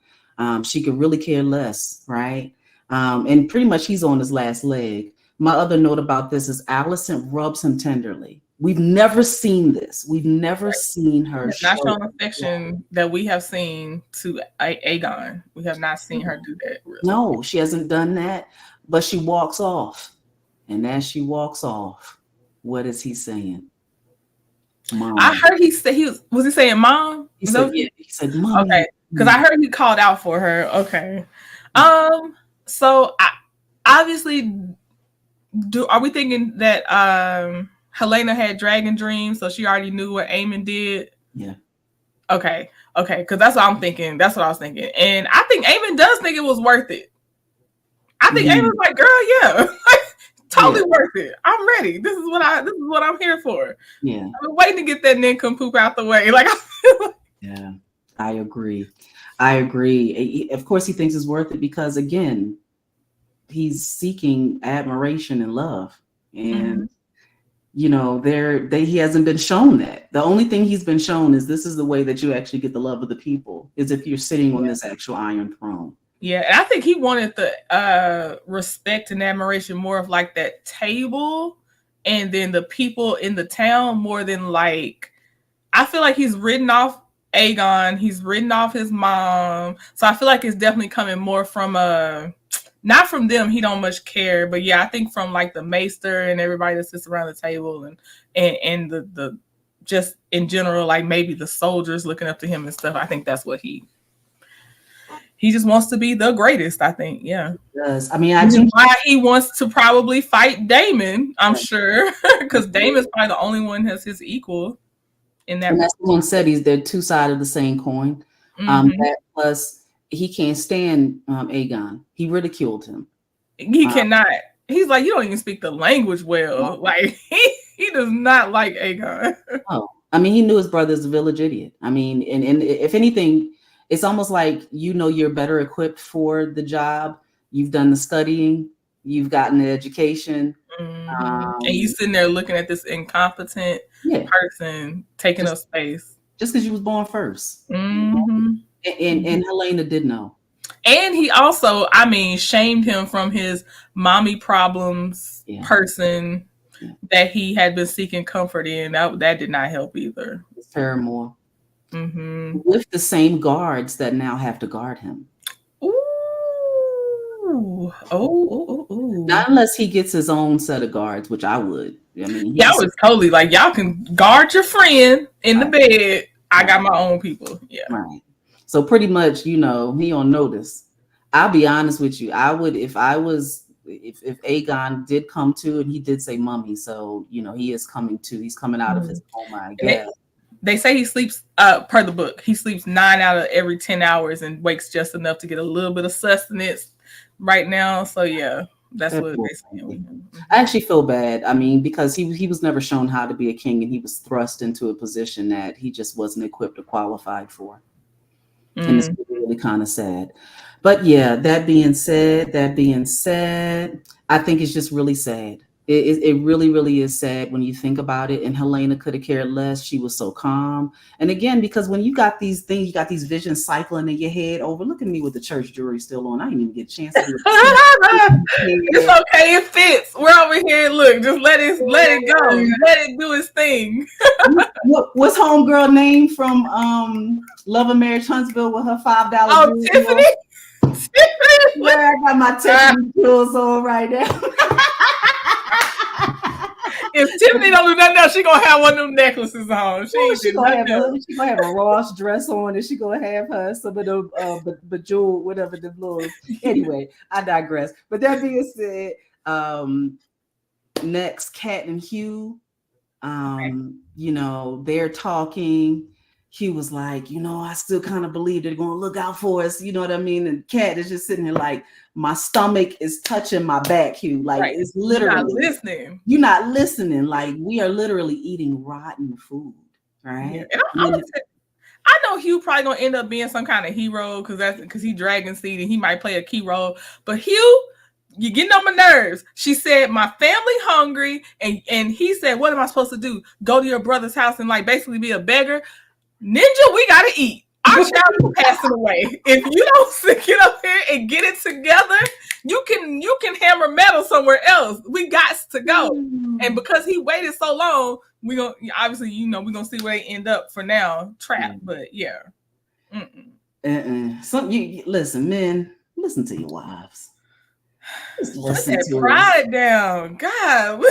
She could really care less, right? And pretty much he's on his last leg. My other note about this is Alicent rubs him tenderly. We've never seen this. We've never seen her not shown affection that we have seen to Aegon. We have not seen her do that. Really. No, she hasn't done that. But she walks off. And as she walks off, what is he saying? Mom. I heard he saying mom? He said mom. Okay. Because I heard he called out for her. Okay. So obviously, are we thinking that Helena had dragon dreams, so she already knew what Aemond did? Yeah. Okay, because that's what I'm thinking. That's what I was thinking, and I think Aemond does think it was worth it. I think Aemond's like, girl, yeah, totally worth it. I'm ready. This is what I'm here for. Yeah. I've been waiting to get that nincompoop out the way. Like, yeah, I agree. Of course, he thinks it's worth it because, again, he's seeking admiration and love, and you know, he hasn't been shown that. The only thing he's been shown is this is the way that you actually get the love of the people, is if you're sitting on this actual iron throne. Yeah, and I think he wanted the respect and admiration more of like that table, and then the people in the town more than like. I feel like he's written off Aegon, he's written off his mom, so I feel like it's definitely coming more from not from them, he don't much care, but yeah, I think from like the maester and everybody that sits around the table and the just in general, like maybe the soldiers looking up to him and stuff. I think that's what he just wants to be the greatest, I think. Yeah. He does. I mean, I think why he wants to probably fight Damon, I'm sure, because Damon's probably the only one has his equal in that. And that's someone said they're two sides of the same coin. That plus he can't stand Aegon. He ridiculed him. He cannot. He's like, you don't even speak the language well. Like he does not like Aegon. Oh, I mean, he knew his brother's a village idiot. I mean, and if anything, it's almost like, you know, you're better equipped for the job. You've done the studying. You've gotten the education. And you sitting there looking at this incompetent person taking up space. Just because you was born first. And Helena did know. And he also, I mean, shamed him from his mommy problems person that he had been seeking comfort in. That did not help either. His paramour. Mm-hmm. With the same guards that now have to guard him. Ooh. Oh. Not unless he gets his own set of guards, which I would. I mean, y'all was totally like, y'all can guard your friend in the bed. I got my own people. Yeah. Right. So pretty much, he don't notice. I'll be honest with you. I would, if Aegon did come to, and he did say mummy, so he is coming to. He's coming out of his coma, I guess. They say he sleeps, per the book, he sleeps 9 out of every 10 hours and wakes just enough to get a little bit of sustenance right now. So yeah, that's what they say. I actually feel bad. I mean, because he was never shown how to be a king, and he was thrust into a position that he just wasn't equipped or qualified for. And it's really kind of sad. But yeah, that being said, I think it's just really sad. It really, really is sad when you think about it. And Helena could have cared less. She was so calm. And again, because when you got these things, you got these visions cycling in your head over. Look at me with the church jewelry still on. I didn't even get a chance to do it. It's okay. It fits. We're over here. Look, just let it go. Let it do its thing. What's homegirl name from Love and Marriage Huntsville with her $5? Oh, Tiffany. Yeah, I got my Tiffany jewels on right now. If Tiffany don't do nothing else, she gonna have one of them necklaces on. She gonna have a Ross dress on, and she gonna have her some of them bejeweled, whatever the little. Anyway, I digress. But that being said, next, Kat and Hugh, they're talking. Hugh was like, I still kind of believe they're going to look out for us. You know what I mean? And Kat is just sitting here like, my stomach is touching my back, Hugh. Like, it's literally. You're not listening. You're not listening. Like, we are literally eating rotten food, right? Yeah. And I know Hugh probably going to end up being some kind of hero because he dragon seed and he might play a key role. But Hugh, you're getting on my nerves. She said, my family hungry. And he said, what am I supposed to do? Go to your brother's house and like basically be a beggar? Ninja, we gotta eat. Our child is passing away. If you don't get up here and get it together, you can hammer metal somewhere else. We got to go. And because he waited so long, we gonna obviously we're gonna see where they end up for now. Trapped, but yeah. Listen, men, listen to your wives. Just listen to pride down. God.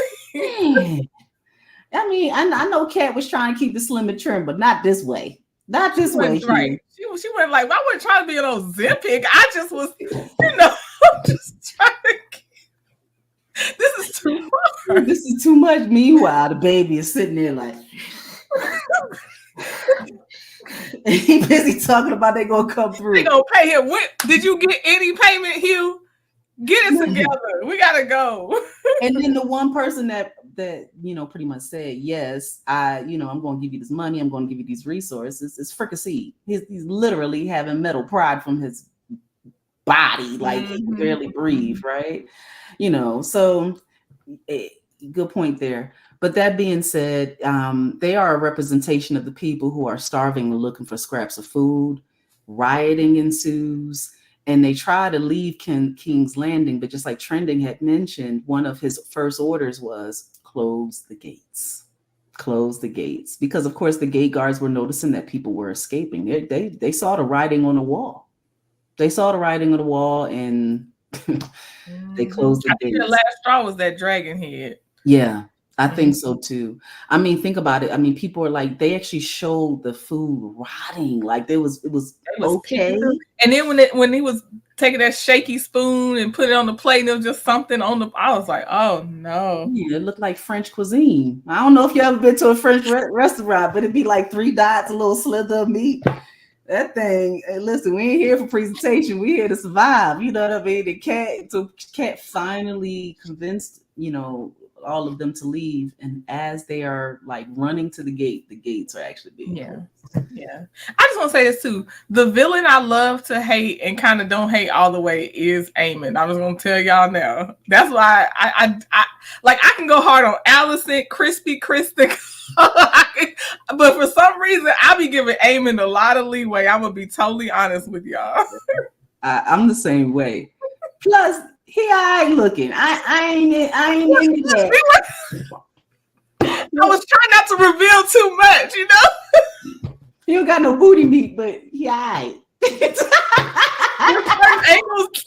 I mean, I know Kat was trying to keep the slim and trim, but not this way. Not this way. Right. She went like, I wasn't trying to be an Ozempic. I just was, I'm just trying to. This is too much. This is too much. Meanwhile, the baby is sitting there like, and he busy talking about they gonna come through. They gonna pay him. Did you get any payment, Hugh? Get it together. We gotta go. And then the one person that pretty much said, yes, I'm going to give you this money. I'm going to give you these resources. It's fricassee. He's literally having metal pride from his body. Like he can barely breathe. Right. So good point there. But that being said, they are a representation of the people who are starving and looking for scraps of food. Rioting ensues. And they try to leave King's Landing. But just like Trending had mentioned, one of his first orders was close the gates. Close the gates. Because, of course, the gate guards were noticing that people were escaping. They saw the writing on the wall. They saw the writing on the wall and they closed the gates. The last straw was that dragon head. Yeah. I think so too. I mean, think about it. I mean, people are like, they actually showed the food rotting. Like it was okay. And then when he was taking that shaky spoon and put it on the plate, and there was just something on the. I was like, oh no. Yeah, it looked like French cuisine. I don't know if you ever been to a French restaurant, but it'd be like 3 dots, a little slither of meat. That thing. Hey, listen, we ain't here for presentation. We here to survive. You know what I mean? The Cat finally convinced all of them to leave, and as they are like running to the gates are actually being closed. Yeah. I just want to say this too. The villain I love to hate and kind of don't hate all the way is Aemond. I was gonna tell y'all now. That's why I can go hard on Allison, Crispy, Criston, but for some reason I be giving Aemond a lot of leeway. I'm gonna be totally honest with y'all. I'm the same way. Plus, he ain't looking. I ain't into that. I was trying not to reveal too much, you know. He don't got no booty meat, but he aight.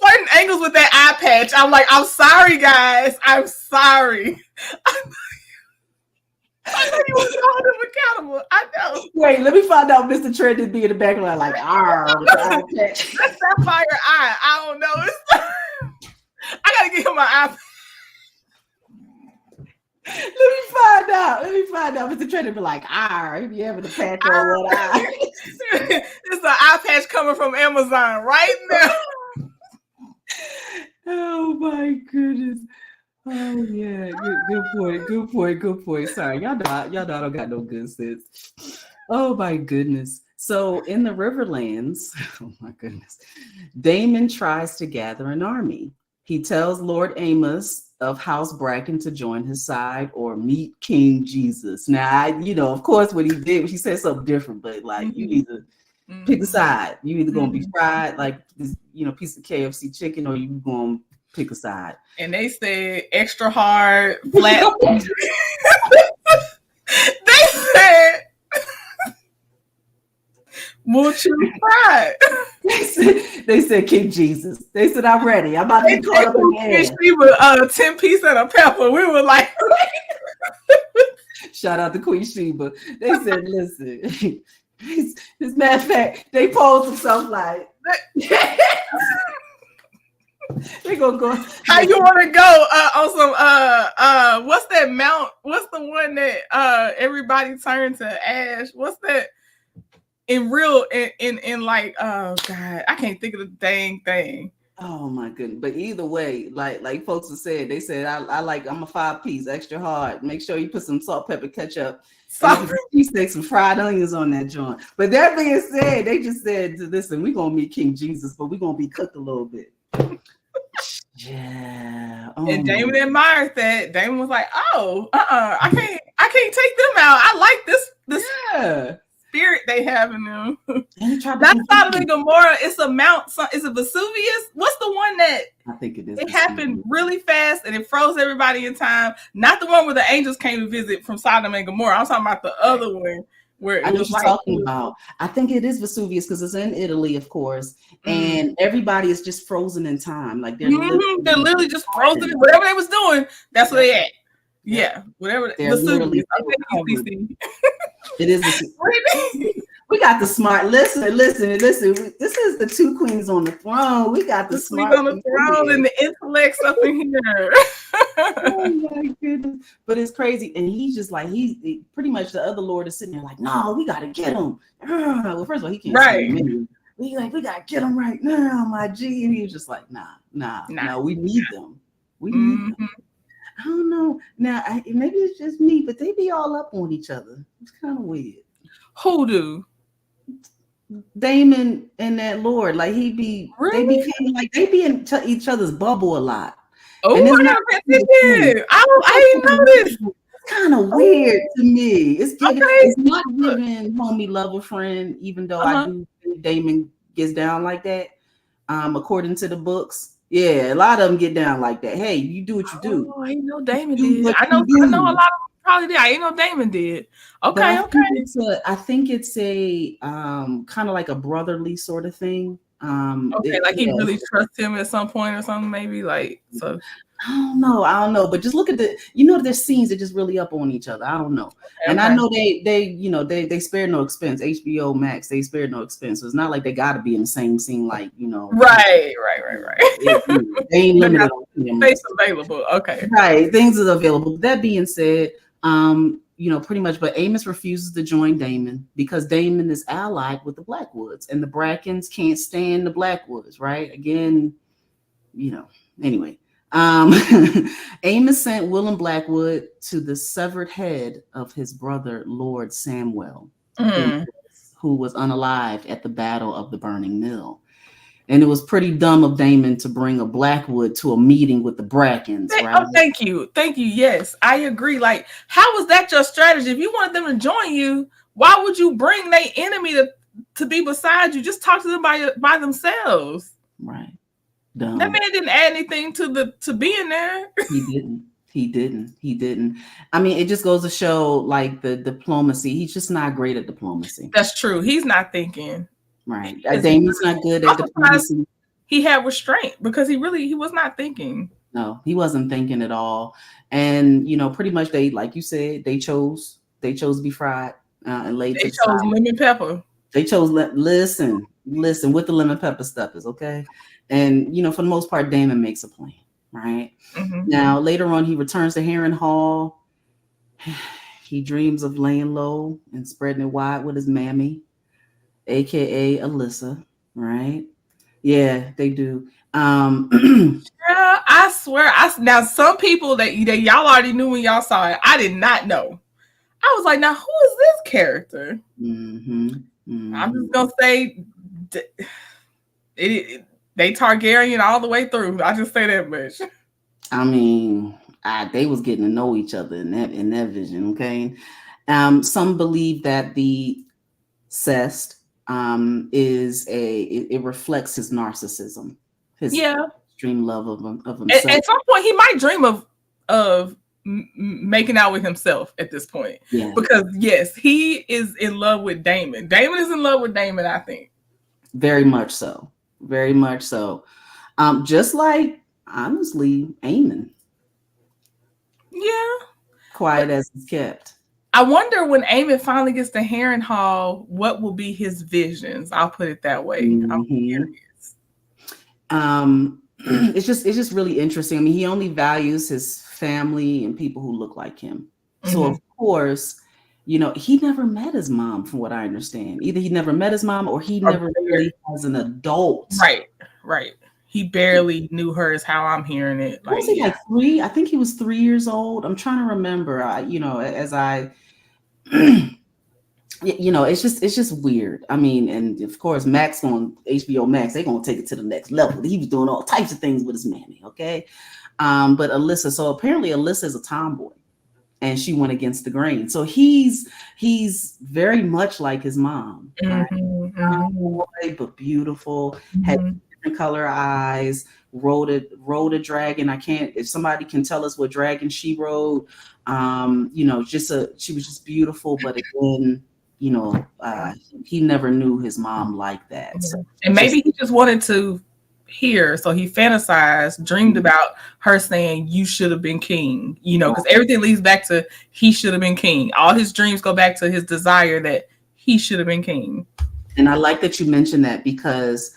certain angles with that eye patch. I'm like, I'm sorry, guys. I'm sorry. I know you was holding him accountable. I know. Wait, let me find out Mr. Trent did be in the background like, with the eye patch. That's Sapphire eye. I don't know. I gotta get him my eye patch. Let me find out. Mr. Trent be like, he be having the patch on one eye. It's an eye patch coming from Amazon right now. Oh my goodness. Oh yeah, good point. Sorry, y'all know I don't got no good sense. Oh my goodness. So in the Riverlands, oh my goodness, Damon tries to gather an army. He tells Lord Amos of House Bracken to join his side or meet King Jesus. Now, of course, what he did, he said something different, but like you need to pick a side. You either gonna be fried like this, piece of KFC chicken, or you gonna pick a side. And they said extra hard, flat. They said mucho fried. They said King Jesus. They said, I'm ready. I'm about to get caught up in the air. She was 10 piece and a pepper. We were like, shout out to Queen Sheba. They said, listen, as a matter of fact, they posed themselves like, they gonna go. How you want to go on some what's that mount? What's the one that everybody turned to ash? What's that in like oh god, I can't think of the dang thing. Oh my goodness! But either way, like folks have said, they said I'm a 5-piece extra hard. Make sure you put some salt, pepper, ketchup, some fried onions on that joint. But that being said, they just said, listen, we're gonna meet King Jesus, but we're gonna be cooked a little bit. Yeah. Oh, and Damon admired that. Damon was like, I can't take them out. I like this spirit they have in them. That's Sodom and Gomorrah. It's a mount. Is it Vesuvius? What's the one that I think it is? It happened really fast and it froze everybody in time. Not the one where the angels came to visit from Sodom and Gomorrah. I'm talking about the other one. Where I know what you're talking about. I think it is Vesuvius because it's in Italy, of course, and everybody is just frozen in time. Like they're literally just frozen. Whatever they was doing, that's where they at. Yeah, whatever. Vesuvius. It is. We got the smart. Listen. This is the two queens on the throne. We got the smart on the throne and the intellects up in here. Oh my goodness! But it's crazy, and he's just like he pretty much the other lord is sitting there like, no, we gotta get him. Well, first of all, he can't. Right. We gotta get him right now, my G. And he was just like, nah. We need them. We need them. I don't know. Now maybe it's just me, but they be all up on each other. It's kind of weird. Who do? Damon and that lord, like they be in each other's bubble a lot. Oh, I didn't know this. It's kind of weird to me. It's not giving homie lover friend, even though I do think Damon gets down like that. According to the books, yeah, a lot of them get down like that. Hey, you do what you do. Oh, I didn't know Damon did. I know a lot of them probably did. I didn't know Damon did. Okay. I think it's a kind of like a brotherly sort of thing. He really trusts him at some point or something, maybe like so. I don't know, but just look at there's scenes that just really up on each other. I don't know, and I know they spared no expense. HBO Max, they spared no expense. So it's not like they got to be in the same scene, like Right. They ain't limited on space available. Okay, right, things are available. That being said, pretty much, but Amos refuses to join Damon because Damon is allied with the Blackwoods, and the Brackens can't stand the Blackwoods, right? Again, anyway. Amos sent Willem Blackwood to the severed head of his brother, Lord Samwell, who was unalived at the Battle of the Burning Mill. And it was pretty dumb of Damon to bring a Blackwood to a meeting with the Brackens, right? Oh, thank you. Yes, I agree. Like, how was that your strategy? If you wanted them to join you, why would you bring their enemy to be beside you? Just talk to them by themselves. Right. Dumb. That man didn't add anything to being there. He didn't. I mean, it just goes to show like the diplomacy. He's just not great at diplomacy. That's true. He's not thinking. Right. Damon's not good at diplomacy. He had restraint because he was not thinking. No, he wasn't thinking at all. And pretty much they, like you said, they chose to be fried and laid. They chose lemon pepper. They chose listen with the lemon pepper stuffers, okay? And for the most part, Damon makes a plan, right? Mm-hmm. Now later on, he returns to Harrenhal. He dreams of laying low and spreading it wide with his mammy, aka Alyssa, right? Yeah, they do. Yeah, I swear. Now some people that y'all already knew when y'all saw it. I did not know. I was like, now who is this character? Mm-hmm. Mm-hmm. I'm just gonna say, they Targaryen all the way through. I just say that much. I mean, they was getting to know each other in that vision. Okay, some believe that the cest it reflects his narcissism, his extreme love of himself. At some point, he might dream of making out with himself at this point, because yes, he is in love with Damon. Damon is in love with Damon, I think. Very much so. Just like, honestly, Aemond. Yeah. Quiet as it's kept. I wonder when Aemond finally gets to Harrenhal, what will be his visions? I'll put it that way. Mm-hmm. I'm curious. It's just really interesting. I mean, he only values his family and people who look like him. Mm-hmm. So of course, he never met his mom, from what I understand. Either he never met his mom or he never really as an adult. Right. He barely knew her, is how I'm hearing it. Was he like 3? I think he was 3 years old. I'm trying to remember. As I it's just weird. I mean, and of course, Max on HBO Max, they're gonna take it to the next level. He was doing all types of things with his mammy, okay? But Alyssa, so apparently Alyssa is a tomboy, and she went against the grain. So he's very much like his mom, right? Mm-hmm. Tomboy, but beautiful, had different color eyes, rode a dragon. If somebody can tell us what dragon she rode, she was just beautiful, but again, he never knew his mom like that. So, and maybe he just wanted to hear, so he fantasized, dreamed about her saying, "You should have been king," because everything leads back to he should have been king. All his dreams go back to his desire that he should have been king. And I like that you mentioned that, because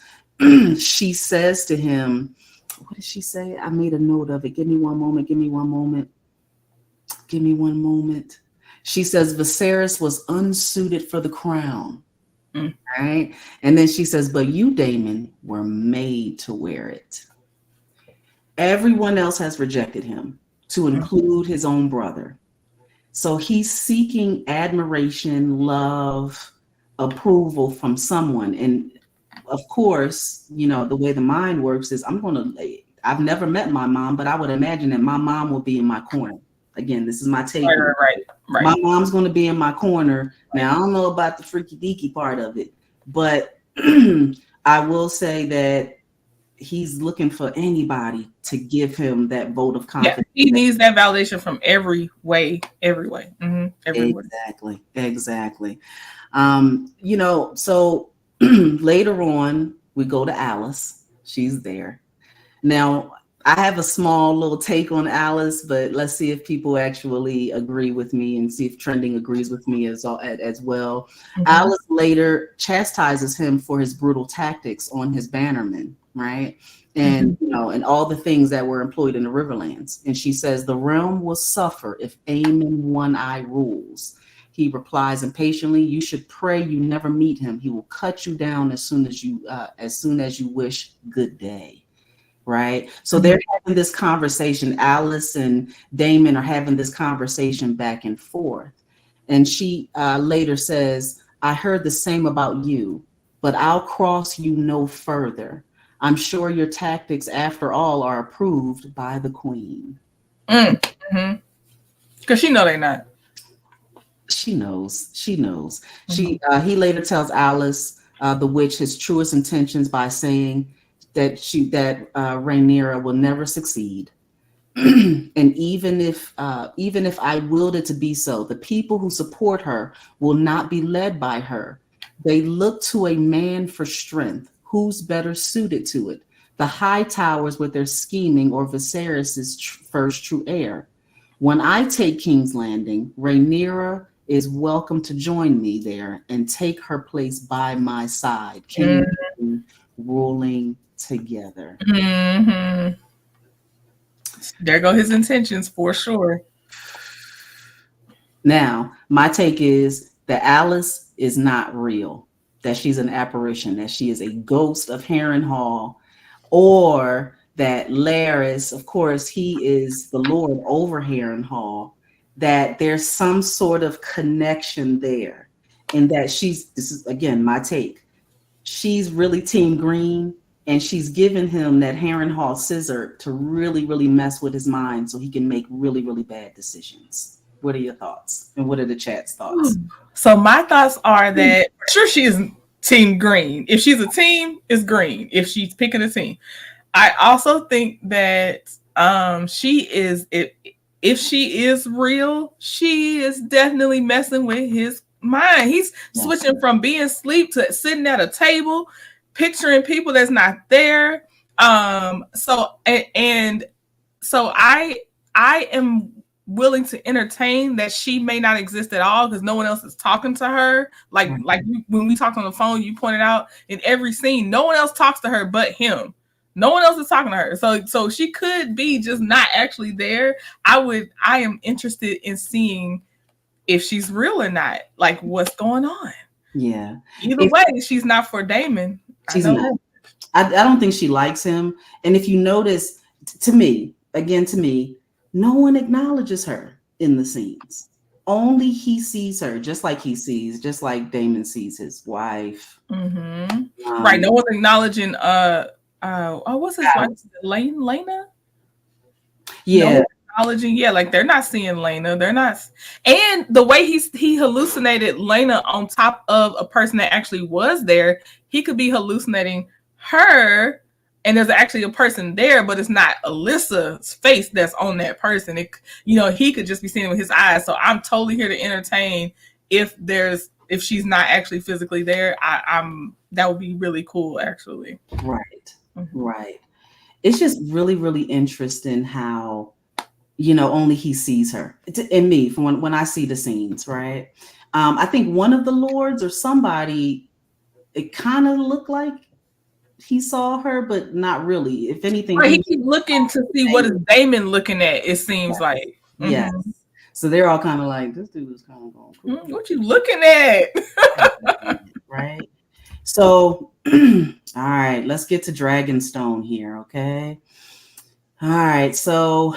she says to him, what did she say? I made a note of it. Give me one moment. She says Viserys was unsuited for the crown. Right? And then she says, but you, Damon, were made to wear it. Everyone else has rejected him, to include his own brother. So he's seeking admiration, love, approval from someone. And of course, the way the mind works is I've never met my mom, but I would imagine that my mom will be in my corner. Again, this is my take. Right. My mom's going to be in my corner. Now, I don't know about the freaky deaky part of it, but I will say that he's looking for anybody to give him that vote of confidence. Yeah, he needs that validation from every way. Mm-hmm. Exactly. So later on, we go to Alice. She's there. Now, I have a small little take on Alice, but let's see if people actually agree with me and see if trending agrees with me as well. Mm-hmm. Alice later chastises him for his brutal tactics on his bannermen, right? And, and all the things that were employed in the Riverlands. And she says, the realm will suffer if Aemond One-Eye rules. He replies impatiently, you should pray you never meet him. He will cut you down as soon as you wish good day. Right. So they're having this conversation. Alice and Damon are having this conversation back and forth. And she later says, I heard the same about you, but I'll cross you no further. I'm sure your tactics, after all, are approved by the queen. Mm-hmm. Because she know they're not. She knows. Mm-hmm. He later tells Alice, the witch, his truest intentions by saying, that Rhaenyra will never succeed. And even if I willed it to be so, the people who support her will not be led by her. They look to a man for strength. Who's better suited to it? The high towers with their scheming, or Viserys' first true heir. When I take King's Landing, Rhaenyra is welcome to join me there and take her place by my side. King ruling together. Mm-hmm. There go his intentions for sure. Now, my take is that Alice is not real, that she's an apparition, that she is a ghost of Harrenhal, or that Larys, of course, he is the Lord over Harrenhal, that there's some sort of connection there, and that this is, again, my take, she's really Team Green, and she's given him that Harrenhal scissor to really, really mess with his mind so he can make really, really bad decisions. What are your thoughts? And what are the chat's thoughts? So my thoughts are that for sure she is Team Green. If she's a team, it's green. If she's picking a team. I also think that she is, if she is real, she is definitely messing with his mind. He's switching from being asleep to sitting at a table, picturing people that's not there. So I am willing to entertain that she may not exist at all because no one else is talking to her. Like when we talked on the phone, you pointed out in every scene, no one else talks to her but him. No one else is talking to her. So she could be just not actually there. I am interested in seeing if she's real or not. Like what's going on. Yeah. Either way, she's not for Damon. She's not. I don't think she likes him. And if you notice, to me, no one acknowledges her in the scenes. Only he sees her, just like Damon sees his wife. Mm-hmm. Right. No one's acknowledging what's his wife? Lena? Yeah. No acknowledging, like they're not seeing Lena. They're not, and the way he hallucinated Lena on top of a person that actually was there, he could be hallucinating her. And there's actually a person there, but it's not Alyssa's face that's on that person. He could just be seeing it with his eyes. So I'm totally here to entertain if she's not actually physically there. That would be really cool, actually. Right. Mm-hmm. Right. It's just really, really interesting how, only he sees her. And me, from when I see the scenes, right? I think one of the lords or somebody, it kind of looked like he saw her, but not really. If anything, he keep looking to see what is Damon looking at. It seems like, yes. So they're all kind of like, this dude is kind of going cool. What you looking at? Right. So, all right, let's get to Dragonstone here, okay? All right, so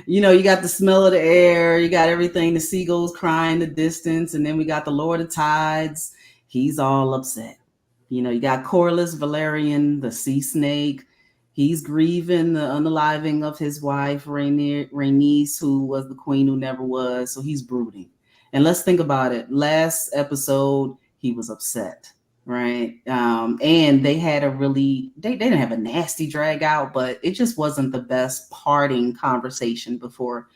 you got the smell of the air, you got everything, the seagulls crying in the distance, and then we got the Lord of Tides. He's all upset. You got Corlys Valerian, the sea snake. He's grieving the unaliving of his wife, Rhaenys, who was the queen who never was. So he's brooding. And let's think about it. Last episode, he was upset, right? And they had they didn't have a nasty drag out, but it just wasn't the best parting conversation before,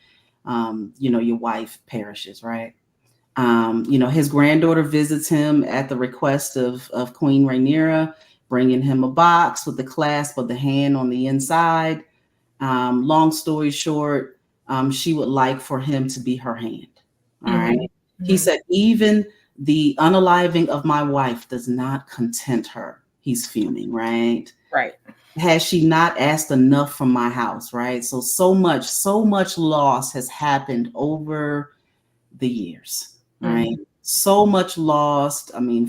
your wife perishes, right? His granddaughter visits him at the request of Queen Rhaenyra, bringing him a box with the clasp of the hand on the inside. Long story short, she would like for him to be her hand. All right. Mm-hmm. He said, even the unaliving of my wife does not content her. He's fuming, right? Right. Has she not asked enough from my house, right? So much loss has happened over the years. Right. Mm-hmm. So much lost. I mean,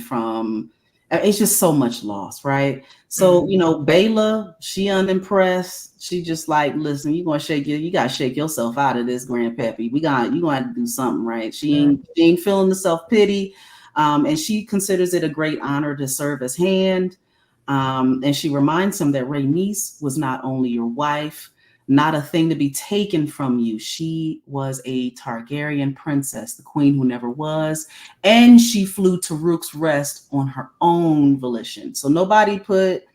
it's just so much lost. Right. So, Bayla, she unimpressed. She just like, listen, you got to shake yourself out of this, grandpappy. You going to have to do something. Right. She ain't feeling the self-pity. And she considers it a great honor to serve as hand. And she reminds him that Rhaenys was not only your wife, not a thing to be taken from you. She was a Targaryen princess, the queen who never was, and she flew to Rook's Rest on her own volition. So nobody put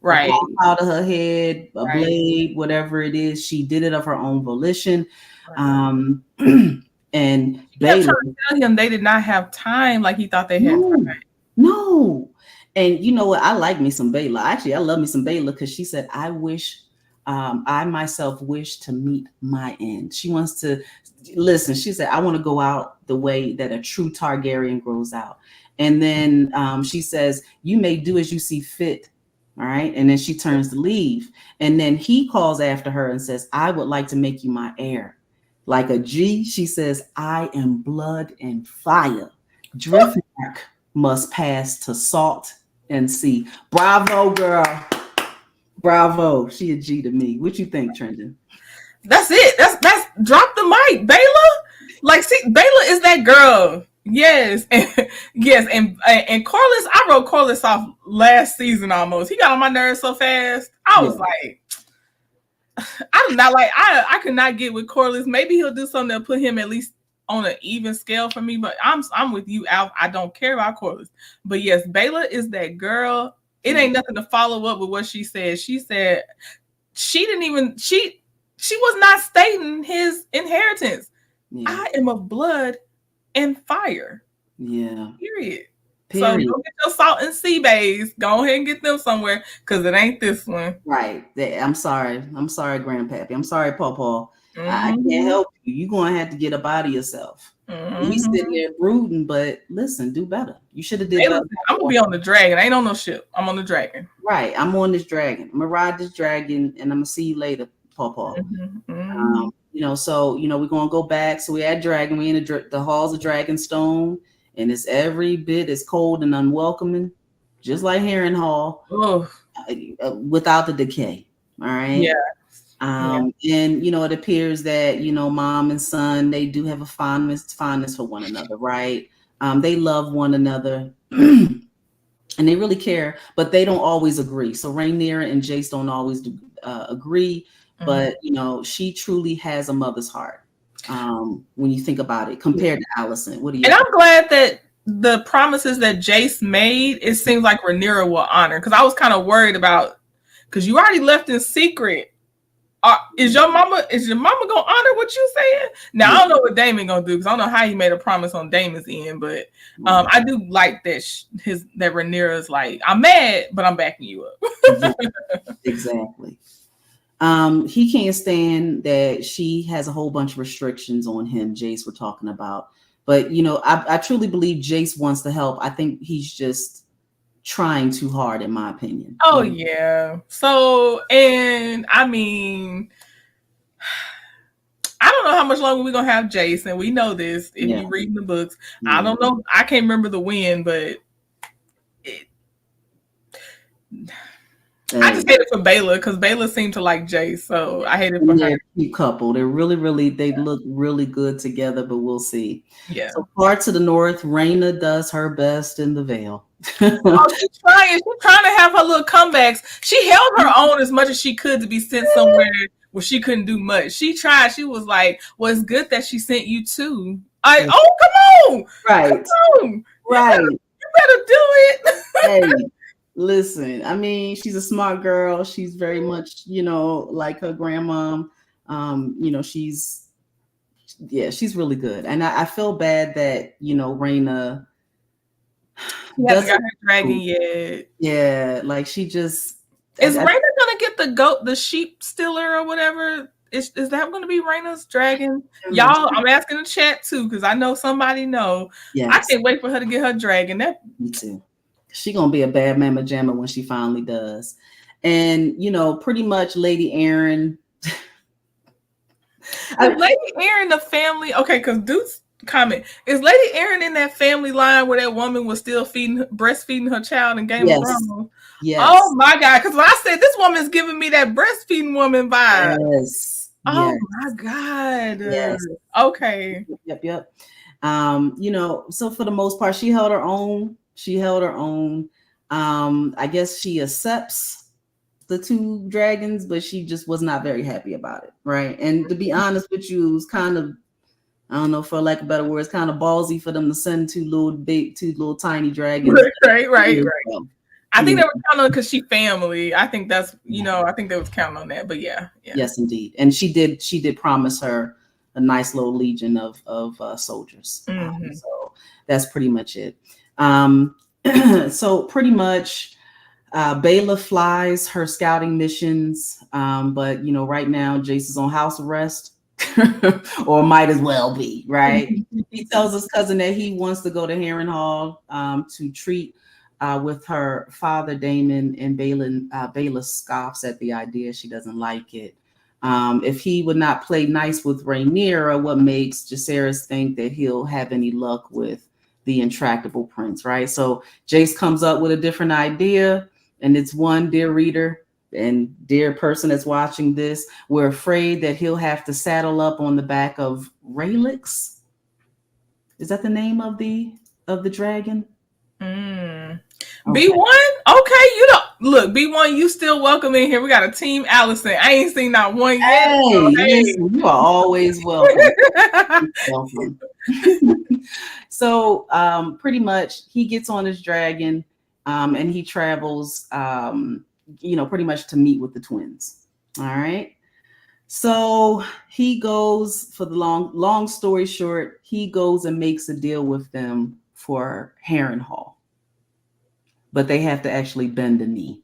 Right. Out of her head, a blade, whatever it is. She did it of her own volition. Right. And she kept trying to tell him they did not have time like he thought they had time. No. And you know what? I like me some Baylor. Actually, I love me some Baylor because she said, I myself wish to meet my end. She wants to listen. She said, I want to go out the way that a true Targaryen grows out. And then she says, you may do as you see fit. All right. And then she turns to leave. And then he calls after her and says, I would like to make you my heir. Like a G, she says, I am blood and fire. Driftmark must pass to salt and sea. Bravo, girl. Bravo. She a G to me. What you think, Trenton? That's it. That's drop the mic, Baylor. Like, see, Baylor is that girl. Yes. And yes. And Corliss, I wrote Corliss off last season almost. He got on my nerves so fast. I was like, I'm not like, I could not get with Corliss. Maybe he'll do something that'll put him at least on an even scale for me. But I'm with you, Alf. I don't care about Corliss. But yes, Baylor is that girl. It ain't nothing to follow up with what she said. She said she didn't even, she was not stating his inheritance. I am of blood and fire. Yeah. Period. So go get your salt and sea bays. Go ahead and get them somewhere because it ain't this one. Right. I'm sorry, Grandpappy. I'm sorry, Pawpaw. I can't help you. You're going to have to get up out of yourself. You sitting there brooding, but listen, do better. You should have did better. I'm going to be on the dragon. I ain't on no ship. I'm on the dragon. Right. I'm on this dragon. I'm going to ride this dragon and I'm going to see you later, Pawpaw. So, we're going to go back. So we're at Dragon. We're in the halls of Dragonstone. And it's every bit as cold and unwelcoming, just like Harrenhal, without the decay. All right. Yeah. And it appears that mom and son, they do have a fondness for one another, right? They love one another, and they really care, but they don't always agree. So Rhaenyra and Jace don't always agree, but she truly has a mother's heart. When you think about it, compared to Alicent, what do you? And I'm glad that the promises that Jace made, it seems like Rhaenyra will honor. Because I was kind of worried about, because you already left in secret. Is your mama gonna honor what you saying? Now I don't know what Damon gonna do because I don't know how he made a promise on Damon's end, but I do like that that Rhaenyra's like, I'm mad, but I'm backing you up. Exactly. He can't stand that she has a whole bunch of restrictions on him. Jace, we're talking about, but I truly believe Jace wants to help. I think he's just trying too hard, in my opinion. Oh yeah. So, and I mean, I don't know how much longer we're gonna have Jace, and we know this if you read the books. I don't know. I can't remember the when, but I just hate it for Baylor because Baylor seemed to like Jace, so I hate it for her. Cute couple. They're really, they look really good together, but we'll see. Yeah. So far to the north, Rhaenyra does her best in the Vale. She's trying to have her little comebacks. She held her own as much as she could to be sent somewhere where she couldn't do much. She tried. She was like, well, it's good that she sent you too. Come on. Right. Come on. Right. You better do it. Hey. Listen, I mean, she's a smart girl. She's very much, like her grandmom. She's really good. And I feel bad that, Rhaenyra hasn't got her dragon yet. Yeah, like she just is Rhaenyra gonna get the sheep stealer or whatever? Is that gonna be Rhaenyra's dragon? Y'all, I'm asking the chat too, because I know somebody know. Yes. I can't wait for her to get her dragon. Me too. She gonna be a bad mamma jamma when she finally does. And pretty much Lady Aaron. Lady Aaron, the family, okay, because Duke's comment, is Lady Aaron in that family line where that woman was still breastfeeding her child in Game of Thrones? Yes. Oh my God, because when I said this woman's giving me that breastfeeding woman vibe. Yes. Oh my God. Yes. Okay. Yep. So for the most part, she held her own. I guess she accepts the two dragons, but she just was not very happy about it, right? And to be honest with you, it was kind of, I don't know, for lack of better words, kind of ballsy for them to send two little tiny dragons. Right. I think they were counting on because she family. I think that's I think they was counting on that. But yeah. Yes, indeed. And she did promise her a nice little legion of soldiers. So that's pretty much it. So pretty much Baela flies her scouting missions, but right now Jace is on house arrest. Or might as well be, right? He tells his cousin that he wants to go to Harrenhal to treat with her father Damon, and Baela scoffs at the idea. She doesn't like it. If he would not play nice with Rhaenyra, what makes Jacaerys think that he'll have any luck with the intractable prince, right? So Jace comes up with a different idea, and it's one, dear reader and dear person that's watching this, we're afraid that he'll have to saddle up on the back of Rhaelix. Is that the name of the dragon? Okay. B1? Okay, look, B1, you still welcome in here. We got a team Allison. I ain't seen not one yet. Hey. Listen, you are always welcome. So pretty much he gets on his dragon and he travels pretty much to meet with the twins. All right. So he goes, for the long story short, he goes and makes a deal with them for Harrenhal. But they have to actually bend the knee.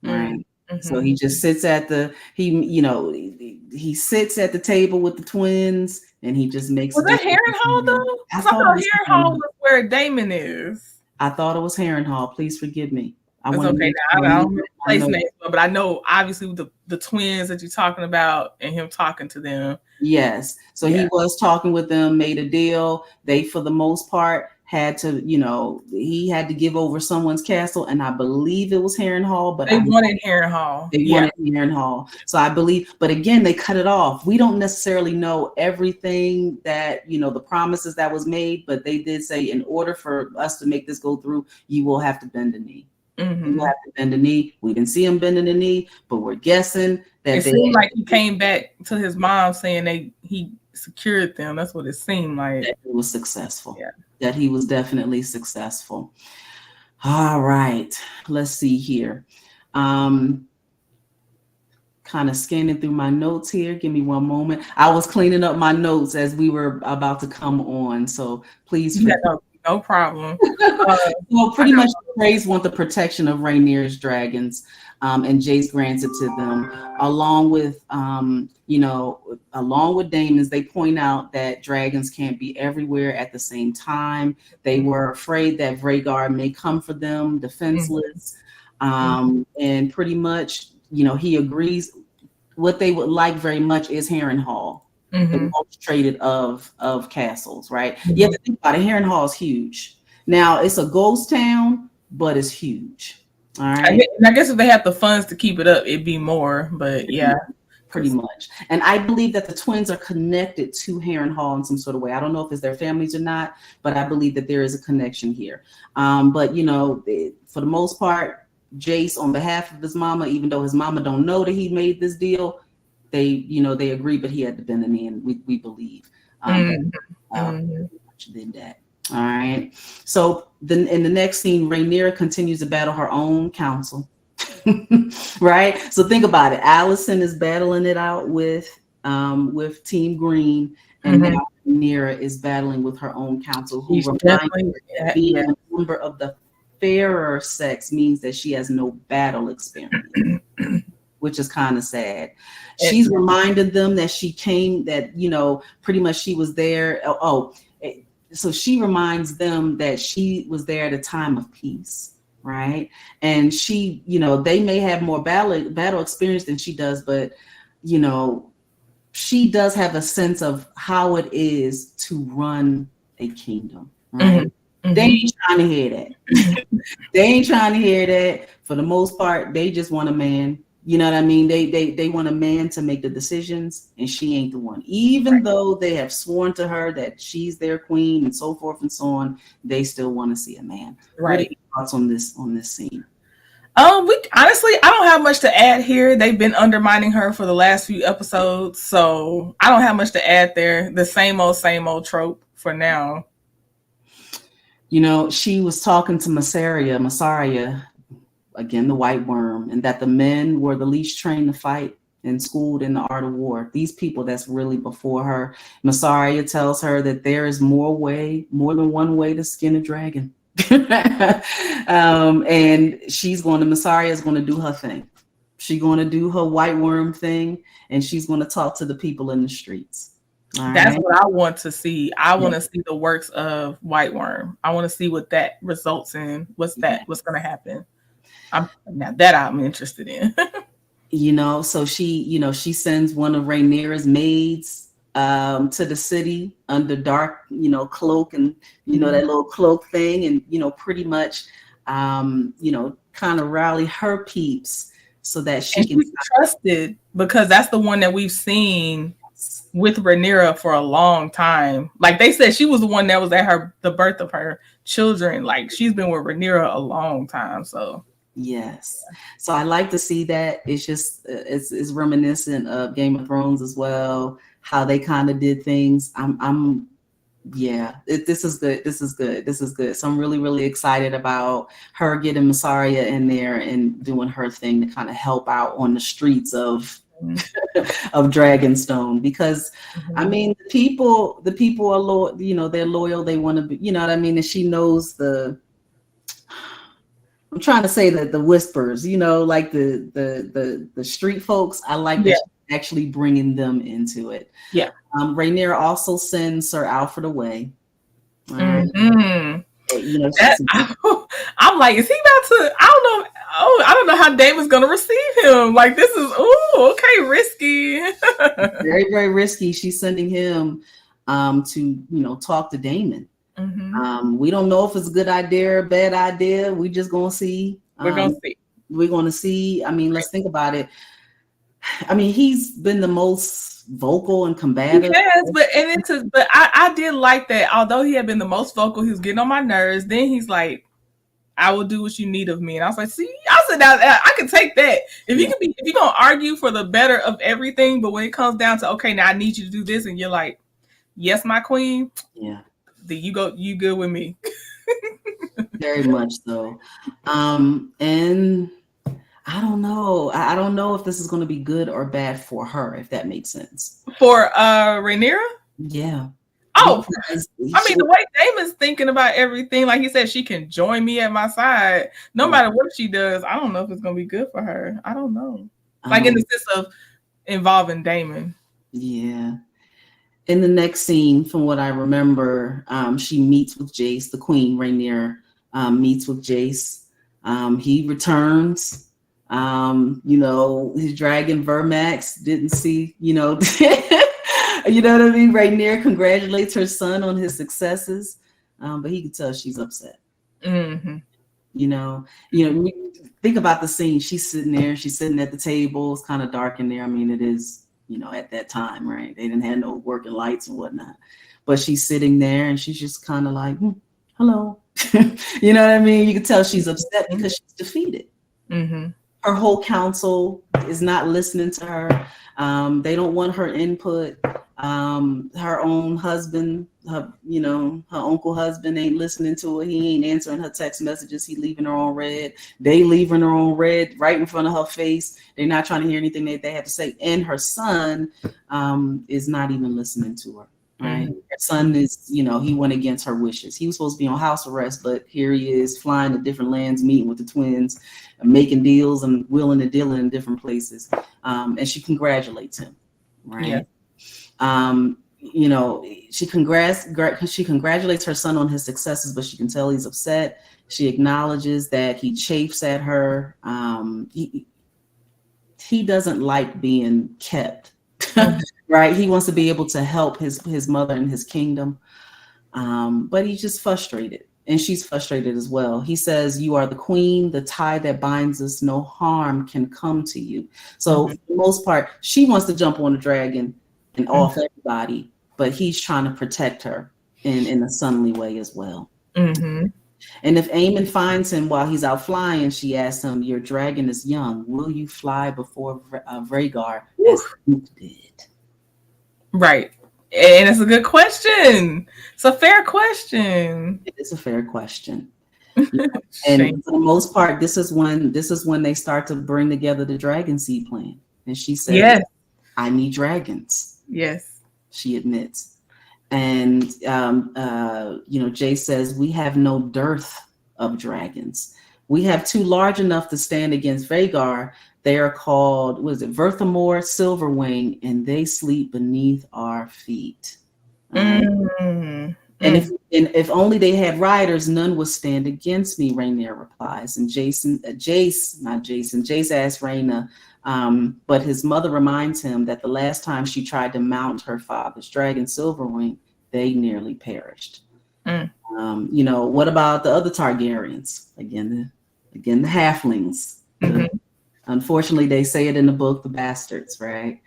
Right. So he just sits at he sits at the table with the twins and he just makes. Was that Harrenhal though? I thought Harrenhal was where Damon is. I thought it was Harrenhal. Please forgive me. It's okay. I don't remember place names, but I know obviously the twins that you're talking about and him talking to them. Yes. So he was talking with them, made a deal. They, for the most part, had to, he had to give over someone's castle, and I believe it was Harrenhal, but they wanted Harrenhal. They wanted Harrenhal. So I believe, but again, they cut it off. We don't necessarily know everything that, the promises that was made, but they did say, in order for us to make this go through, you will have to bend the knee. You have to bend the knee. We didn't see him bending the knee, but we're guessing that it seemed like he came back to his mom saying he secured them. That's what it seemed like. That he was successful. Yeah. That he was definitely successful. All right. Let's see here. Kind of scanning through my notes here. Give me one moment. I was cleaning up my notes as we were about to come on. So please. No problem. Well, pretty much the Greys want the protection of Rhaenyra's dragons, and Jace grants it to them, along with Damon's. They point out that dragons can't be everywhere at the same time. They were afraid that Rhaegar may come for them defenseless, and pretty much, he agrees. What they would like very much is Harrenhal. The most traded of castles, right? You have to think about it. Harrenhal is huge. Now it's a ghost town, but it's huge. All right. I guess if they have the funds to keep it up, it'd be more. But yeah, pretty much. And I believe that the twins are connected to Harrenhal in some sort of way. I don't know if it's their families or not, but I believe that there is a connection here. But for the most part, Jace, on behalf of his mama, even though his mama don't know that he made this deal, they agree, but he had to bend the knee, and we believe did that. All right. So then in the next scene, Rhaenyra continues to battle her own council. Right. So think about it. Alicent is battling it out with Team Green, and now Rhaenyra is battling with her own council, who reminds her being a member of the fairer sex means that she has no battle experience. Which is kind of sad. She's reminded them that she came, that, pretty much she was there. So she reminds them that she was there at a time of peace, right? And she, they may have more battle experience than she does, but, she does have a sense of how it is to run a kingdom, right? They ain't trying to hear that. They ain't trying to hear that. For the most part, they just want a man. You know what I mean? They want a man to make the decisions, and she ain't the one. Even though they have sworn to her that she's their queen and so forth and so on, they still want to see a man. Right. What are your thoughts on this scene? Honestly, I don't have much to add here. They've been undermining her for the last few episodes, so I don't have much to add there. The same old trope for now. She was talking to Massaria, again, the white worm, and that the men were the least trained to fight and schooled in the art of war. These people that's really before her. Mysaria tells her that there is more than one way to skin a dragon. And Mysaria is going to do her thing. She's going to do her white worm thing, and she's going to talk to the people in the streets. That's what I want to see. I want to see the works of white worm. I want to see what that results in. What's going to happen? I'm interested in. So she sends one of Rhaenyra's maids to the city under dark, cloak and that little cloak thing, and pretty much kind of rally her peeps so that she can be trusted, because that's the one that we've seen with Rhaenyra for a long time. Like they said, she was the one that was at the birth of her children. Like she's been with Rhaenyra a long time. So yes, so I like to see that. It's just it's reminiscent of Game of Thrones as well, how they kind of did things. This is good. So I'm really, really excited about her getting Mysaria in there and doing her thing to kind of help out on the streets of of Dragonstone, because I mean the people are loyal, they're loyal, they want to be, and she knows I'm trying to say that the whispers, like the street folks, I like that she's actually bringing them into it. Yeah. Rhaenyra also sends Sir Alfred away. I'm like, is he about to? I don't know how Damon's gonna receive him. Like, this is risky. Very, very risky. She's sending him to talk to Damon. We don't know if it's a good idea or a bad idea. We just gonna see. We're gonna see. I mean, let's think about it. I mean, he's been the most vocal and combative. Yes, but I did like that. Although he had been the most vocal, he was getting on my nerves. Then he's like, "I will do what you need of me," and I was like, "See, I said that I can take that. If you're gonna argue for the better of everything, but when it comes down to okay, now I need you to do this, and you're like, yes, my queen, yeah, then you good with me." Very much so. And I don't know. I don't know if this is going to be good or bad for her, if that makes sense. For Rhaenyra? Yeah. Oh, I mean, the way Damon's thinking about everything, like he said, she can join me at my side, no matter what she does. I don't know if it's going to be good for her. I don't know. Like in the sense of involving Damon. Yeah. In the next scene, from what I remember, she meets with Jace, the queen, Rhaenyra, meets with Jace. He returns. His dragon Vermax didn't see, you know what I mean? Rhaenyra congratulates her son on his successes, but he could tell she's upset. Mm-hmm. Think about the scene. She's sitting at the table. It's kind of dark in there. I mean, it is, at that time, right? They didn't have no working lights and whatnot, but she's sitting there and she's just kind of like, hello. You know what I mean? You can tell she's upset because she's defeated. Mm-hmm. Her whole council is not listening to her. They don't want her input. Her own husband, her uncle husband ain't listening to her. He ain't answering her text messages. He leaving her on red. They leaving her on red right in front of her face. They're not trying to hear anything that they have to say. And her son is not even listening to her. Right. Her son is, he went against her wishes. He was supposed to be on house arrest, but here he is flying to different lands, meeting with the twins, making deals and willing to deal in different places. And she congratulates him. Right. Yeah. She congratulates her son on his successes, but she can tell he's upset. She acknowledges that he chafes at her. He doesn't like being kept. Right. He wants to be able to help his mother and his kingdom. But he's just frustrated. And she's frustrated as well. He says, "You are the queen, the tie that binds us. No harm can come to you." So for the most part, she wants to jump on the dragon and off everybody, but he's trying to protect her in a sonly way as well. Mm-hmm. And if Aemond finds him while he's out flying, she asks him, "Your dragon is young. Will you fly before Rhaegar as you did?" Right. And it's a good question. It's a fair question. It is a fair question. And for the most part, this is when they start to bring together the dragon seed plan. And she says, yes, I need dragons. yes. She admits. And Jay says, we have no dearth of dragons. We have two large enough to stand against Vhagar. They are called, Verthamore, Silverwing, and they sleep beneath our feet. And if only they had riders, none would stand against me, Rhaenyra replies. And Jace asks Rhaena, but his mother reminds him that the last time she tried to mount her father's dragon, Silverwing, they nearly perished. What about the other Targaryens? Again, the halflings. Unfortunately, they say it in the book, the bastards, right?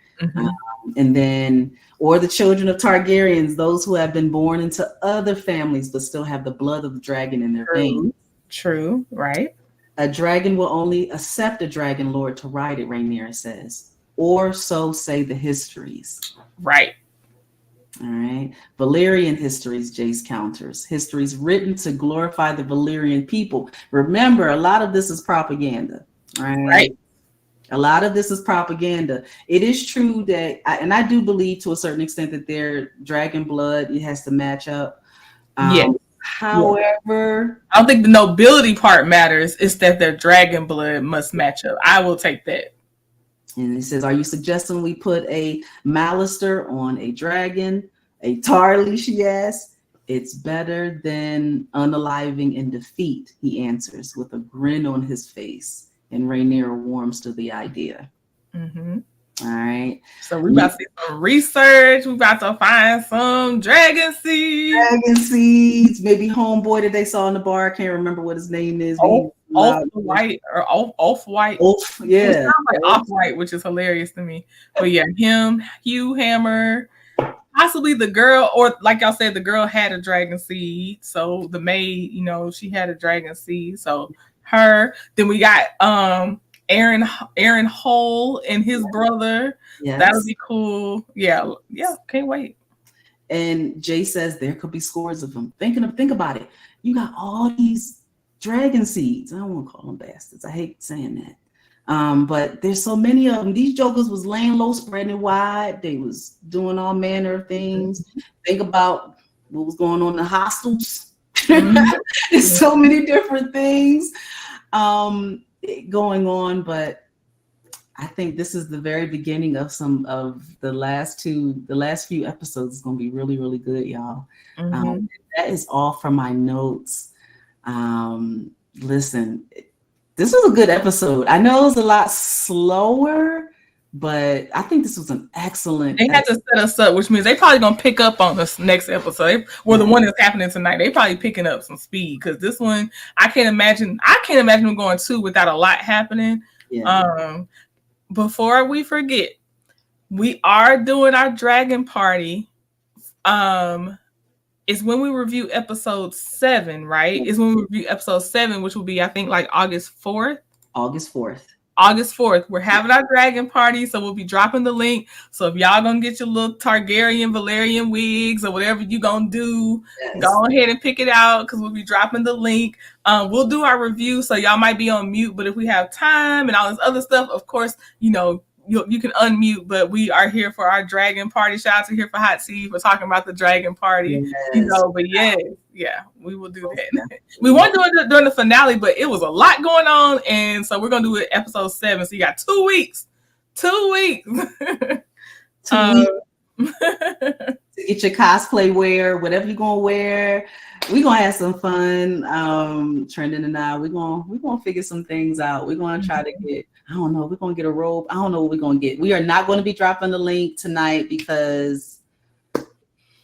And then, or the children of Targaryens, those who have been born into other families but still have the blood of the dragon in their veins. True, right? A dragon will only accept a dragon lord to ride it, Rhaenyra says. Or so say the histories. Right. All right. Valyrian histories, Jace counters. Histories written to glorify the Valyrian people. Remember, a lot of this is propaganda. Right. A lot of this is propaganda. It is true that, and I do believe to a certain extent that their dragon blood, it has to match up. However, I don't think the nobility part matters. It's that their dragon blood must match up. I will take that. And he says, are you suggesting we put a Malister on a dragon? A Tarly, she asks. It's better than unaliving in defeat, he answers with a grin on his face. And Rhaenyra warms to the idea. All right. So we about to see some research. We about to find some dragon seeds. Dragon seeds. Maybe homeboy that they saw in the bar. I can't remember what his name is. Off-white or off-white. Yeah. It sounds like off-white, which is hilarious to me. But yeah, him, Hugh Hammer, possibly the girl, or like y'all said, the girl had a dragon seed. So the maid, she had a dragon seed. So her. Then we got Aaron Hole and his brother. Yes. That would be cool. Yeah, can't wait. And Jay says there could be scores of them. Think about it. You got all these dragon seeds. I don't want to call them bastards. I hate saying that. But there's so many of them. These jokers was laying low, spreading wide. They was doing all manner of things. Think about what was going on in the hostels. There's so many different things going on, but I think this is the very beginning of some of the last few episodes. Is going to be really, really good, y'all. That is all from my notes. Listen, this was a good episode. I know it was a lot slower, but I think this was an excellent. They had to set us up, which means they probably gonna pick up on this next episode. The one that's happening tonight. They probably picking up some speed because this one, I can't imagine them going 2 without a lot happening. Yeah. Before we forget, we are doing our dragon party. It's when we review episode 7, right? It's when we review episode 7, which will be, I think, like August 4th. August 4th, we're having our dragon party, so we'll be dropping the link. So if y'all gonna get your little Targaryen, Valerian wigs or whatever you gonna do, go ahead and pick it out because we'll be dropping the link. We'll do our review, so y'all might be on mute, but if we have time and all this other stuff, of course, you can unmute, but we are here for our dragon party. Shout out to Here for Hot Tea for talking about the dragon party. But we will do that. We won't do it during the finale, but it was a lot going on, and so we're gonna do it episode 7. So you got 2 weeks. 2 weeks. To get your cosplay wear, whatever you're gonna wear. We're gonna have some fun. Trendon and I, we're gonna figure some things out. We're gonna try to get, I don't know, we're gonna get a robe. I don't know what we're gonna get. We are not gonna be dropping the link tonight because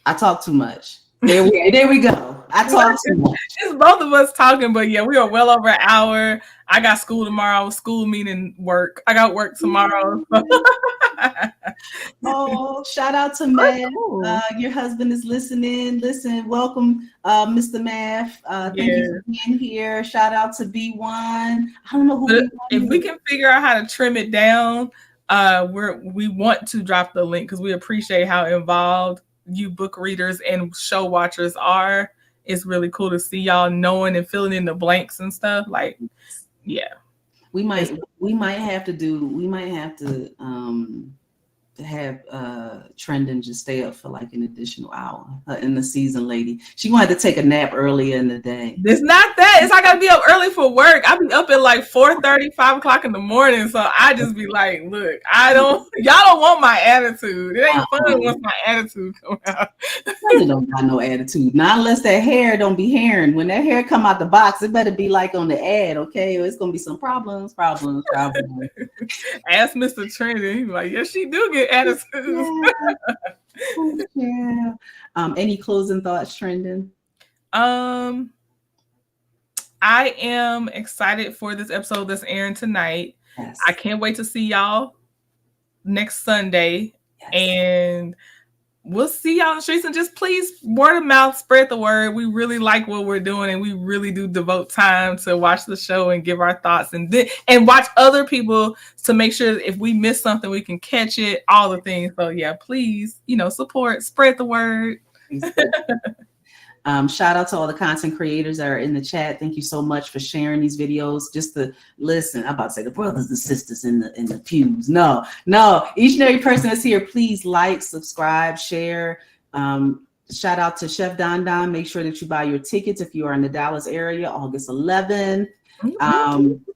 I talk too much. There we go. I talk too much. It's both of us talking, but yeah, we are well over an hour. I got school tomorrow, school meeting work. I got work tomorrow. Oh, shout out to Matt. Your husband is listening. Welcome, Mr. Math. Thank you for being here. Shout out to B1. I don't know who B1 if we can figure out how to trim it down, we want to drop the link because we appreciate how involved you book readers and show watchers are it's really cool to see y'all knowing and filling in the blanks and stuff. Like, yeah. We might have to have Trendon just stay up for like an additional hour in the season, lady. She gonna have to take a nap earlier in the day. It's not that. It's I gotta be up early for work. I be up at like 4:30, 5 o'clock in the morning. So I just be like, look, y'all don't want my attitude. It ain't fun once my attitude come out. You don't got no attitude. Not unless that hair don't be hairing. When that hair come out the box, it better be like on the ad, okay? Or it's gonna be some problems. Ask Mr. Trendon. He's like, yes, she do get attitude. Yeah. Any closing thoughts, Trendon? I am excited for this episode that's airing tonight. Yes. I can't wait to see y'all next Sunday. Yes. And we'll see y'all in the streets, and just please word of mouth, spread the word. We really like what we're doing, and we really do devote time to watch the show and give our thoughts and watch other people to make sure that if we miss something, we can catch it, all the things. So yeah, please, support, spread the word. Shout out to all the content creators that are in the chat. Thank you so much for sharing these videos. Just to listen, I'm about to say the brothers and sisters in the pews. No. Each and every person that's here, please like, subscribe, share. Shout out to Chef Don Don. Make sure that you buy your tickets if you are in the Dallas area, August 11th.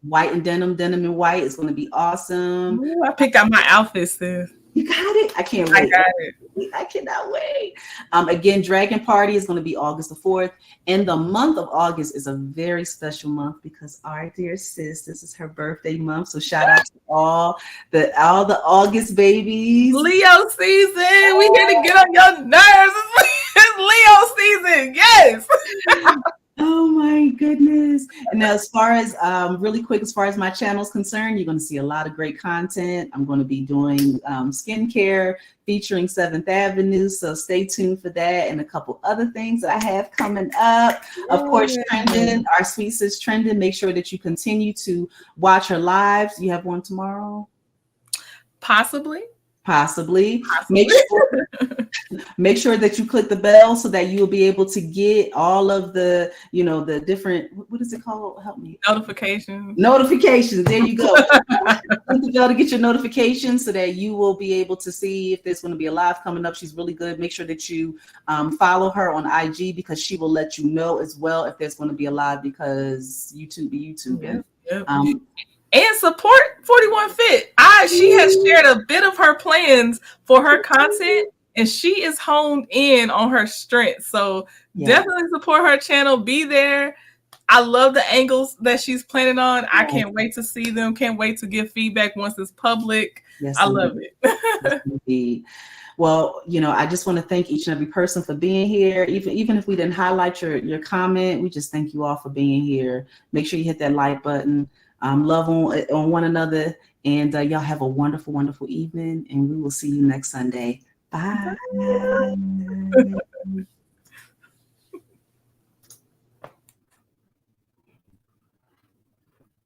White and denim and white. It's going to be awesome. Ooh, I picked out my outfit, sis. You got it? I can't wait. I got it. I cannot wait. Again, Dragon Party is going to be August the 4th. And the month of August is a very special month because our dear sis, this is her birthday month. So shout out to all the August babies. Leo season. We here to get on your nerves. It's Leo season. Yes. Oh my goodness. And now, as far as really quick, as far as my channel is concerned, you're going to see a lot of great content. I'm going to be doing skincare featuring 7th Avenue. So stay tuned for that and a couple other things that I have coming up. Of course, Trendon, our sweet sis Trendon, make sure that you continue to watch her lives. You have one tomorrow? Possibly. Make sure that you click the bell so that you'll be able to get all of the, the different, what is it called? Help me. Notifications. There you go. Click the bell to get your notifications so that you will be able to see if there's going to be a live coming up. She's really good. Make sure that you follow her on IG because she will let you know as well if there's going to be a live because YouTube. Yep. And support 41 Fit. She has shared a bit of her plans for her content, and she is honed in on her strengths. So definitely support her channel. Be there. I love the angles that she's planning on. I can't wait to see them. Can't wait to give feedback once it's public. Yes, I love it. Yes, indeed. Well, I just want to thank each and every person for being here. Even if we didn't highlight your comment, we just thank you all for being here. Make sure you hit that like button. Love on one another, and y'all have a wonderful, wonderful evening, and we will see you next Sunday. Bye.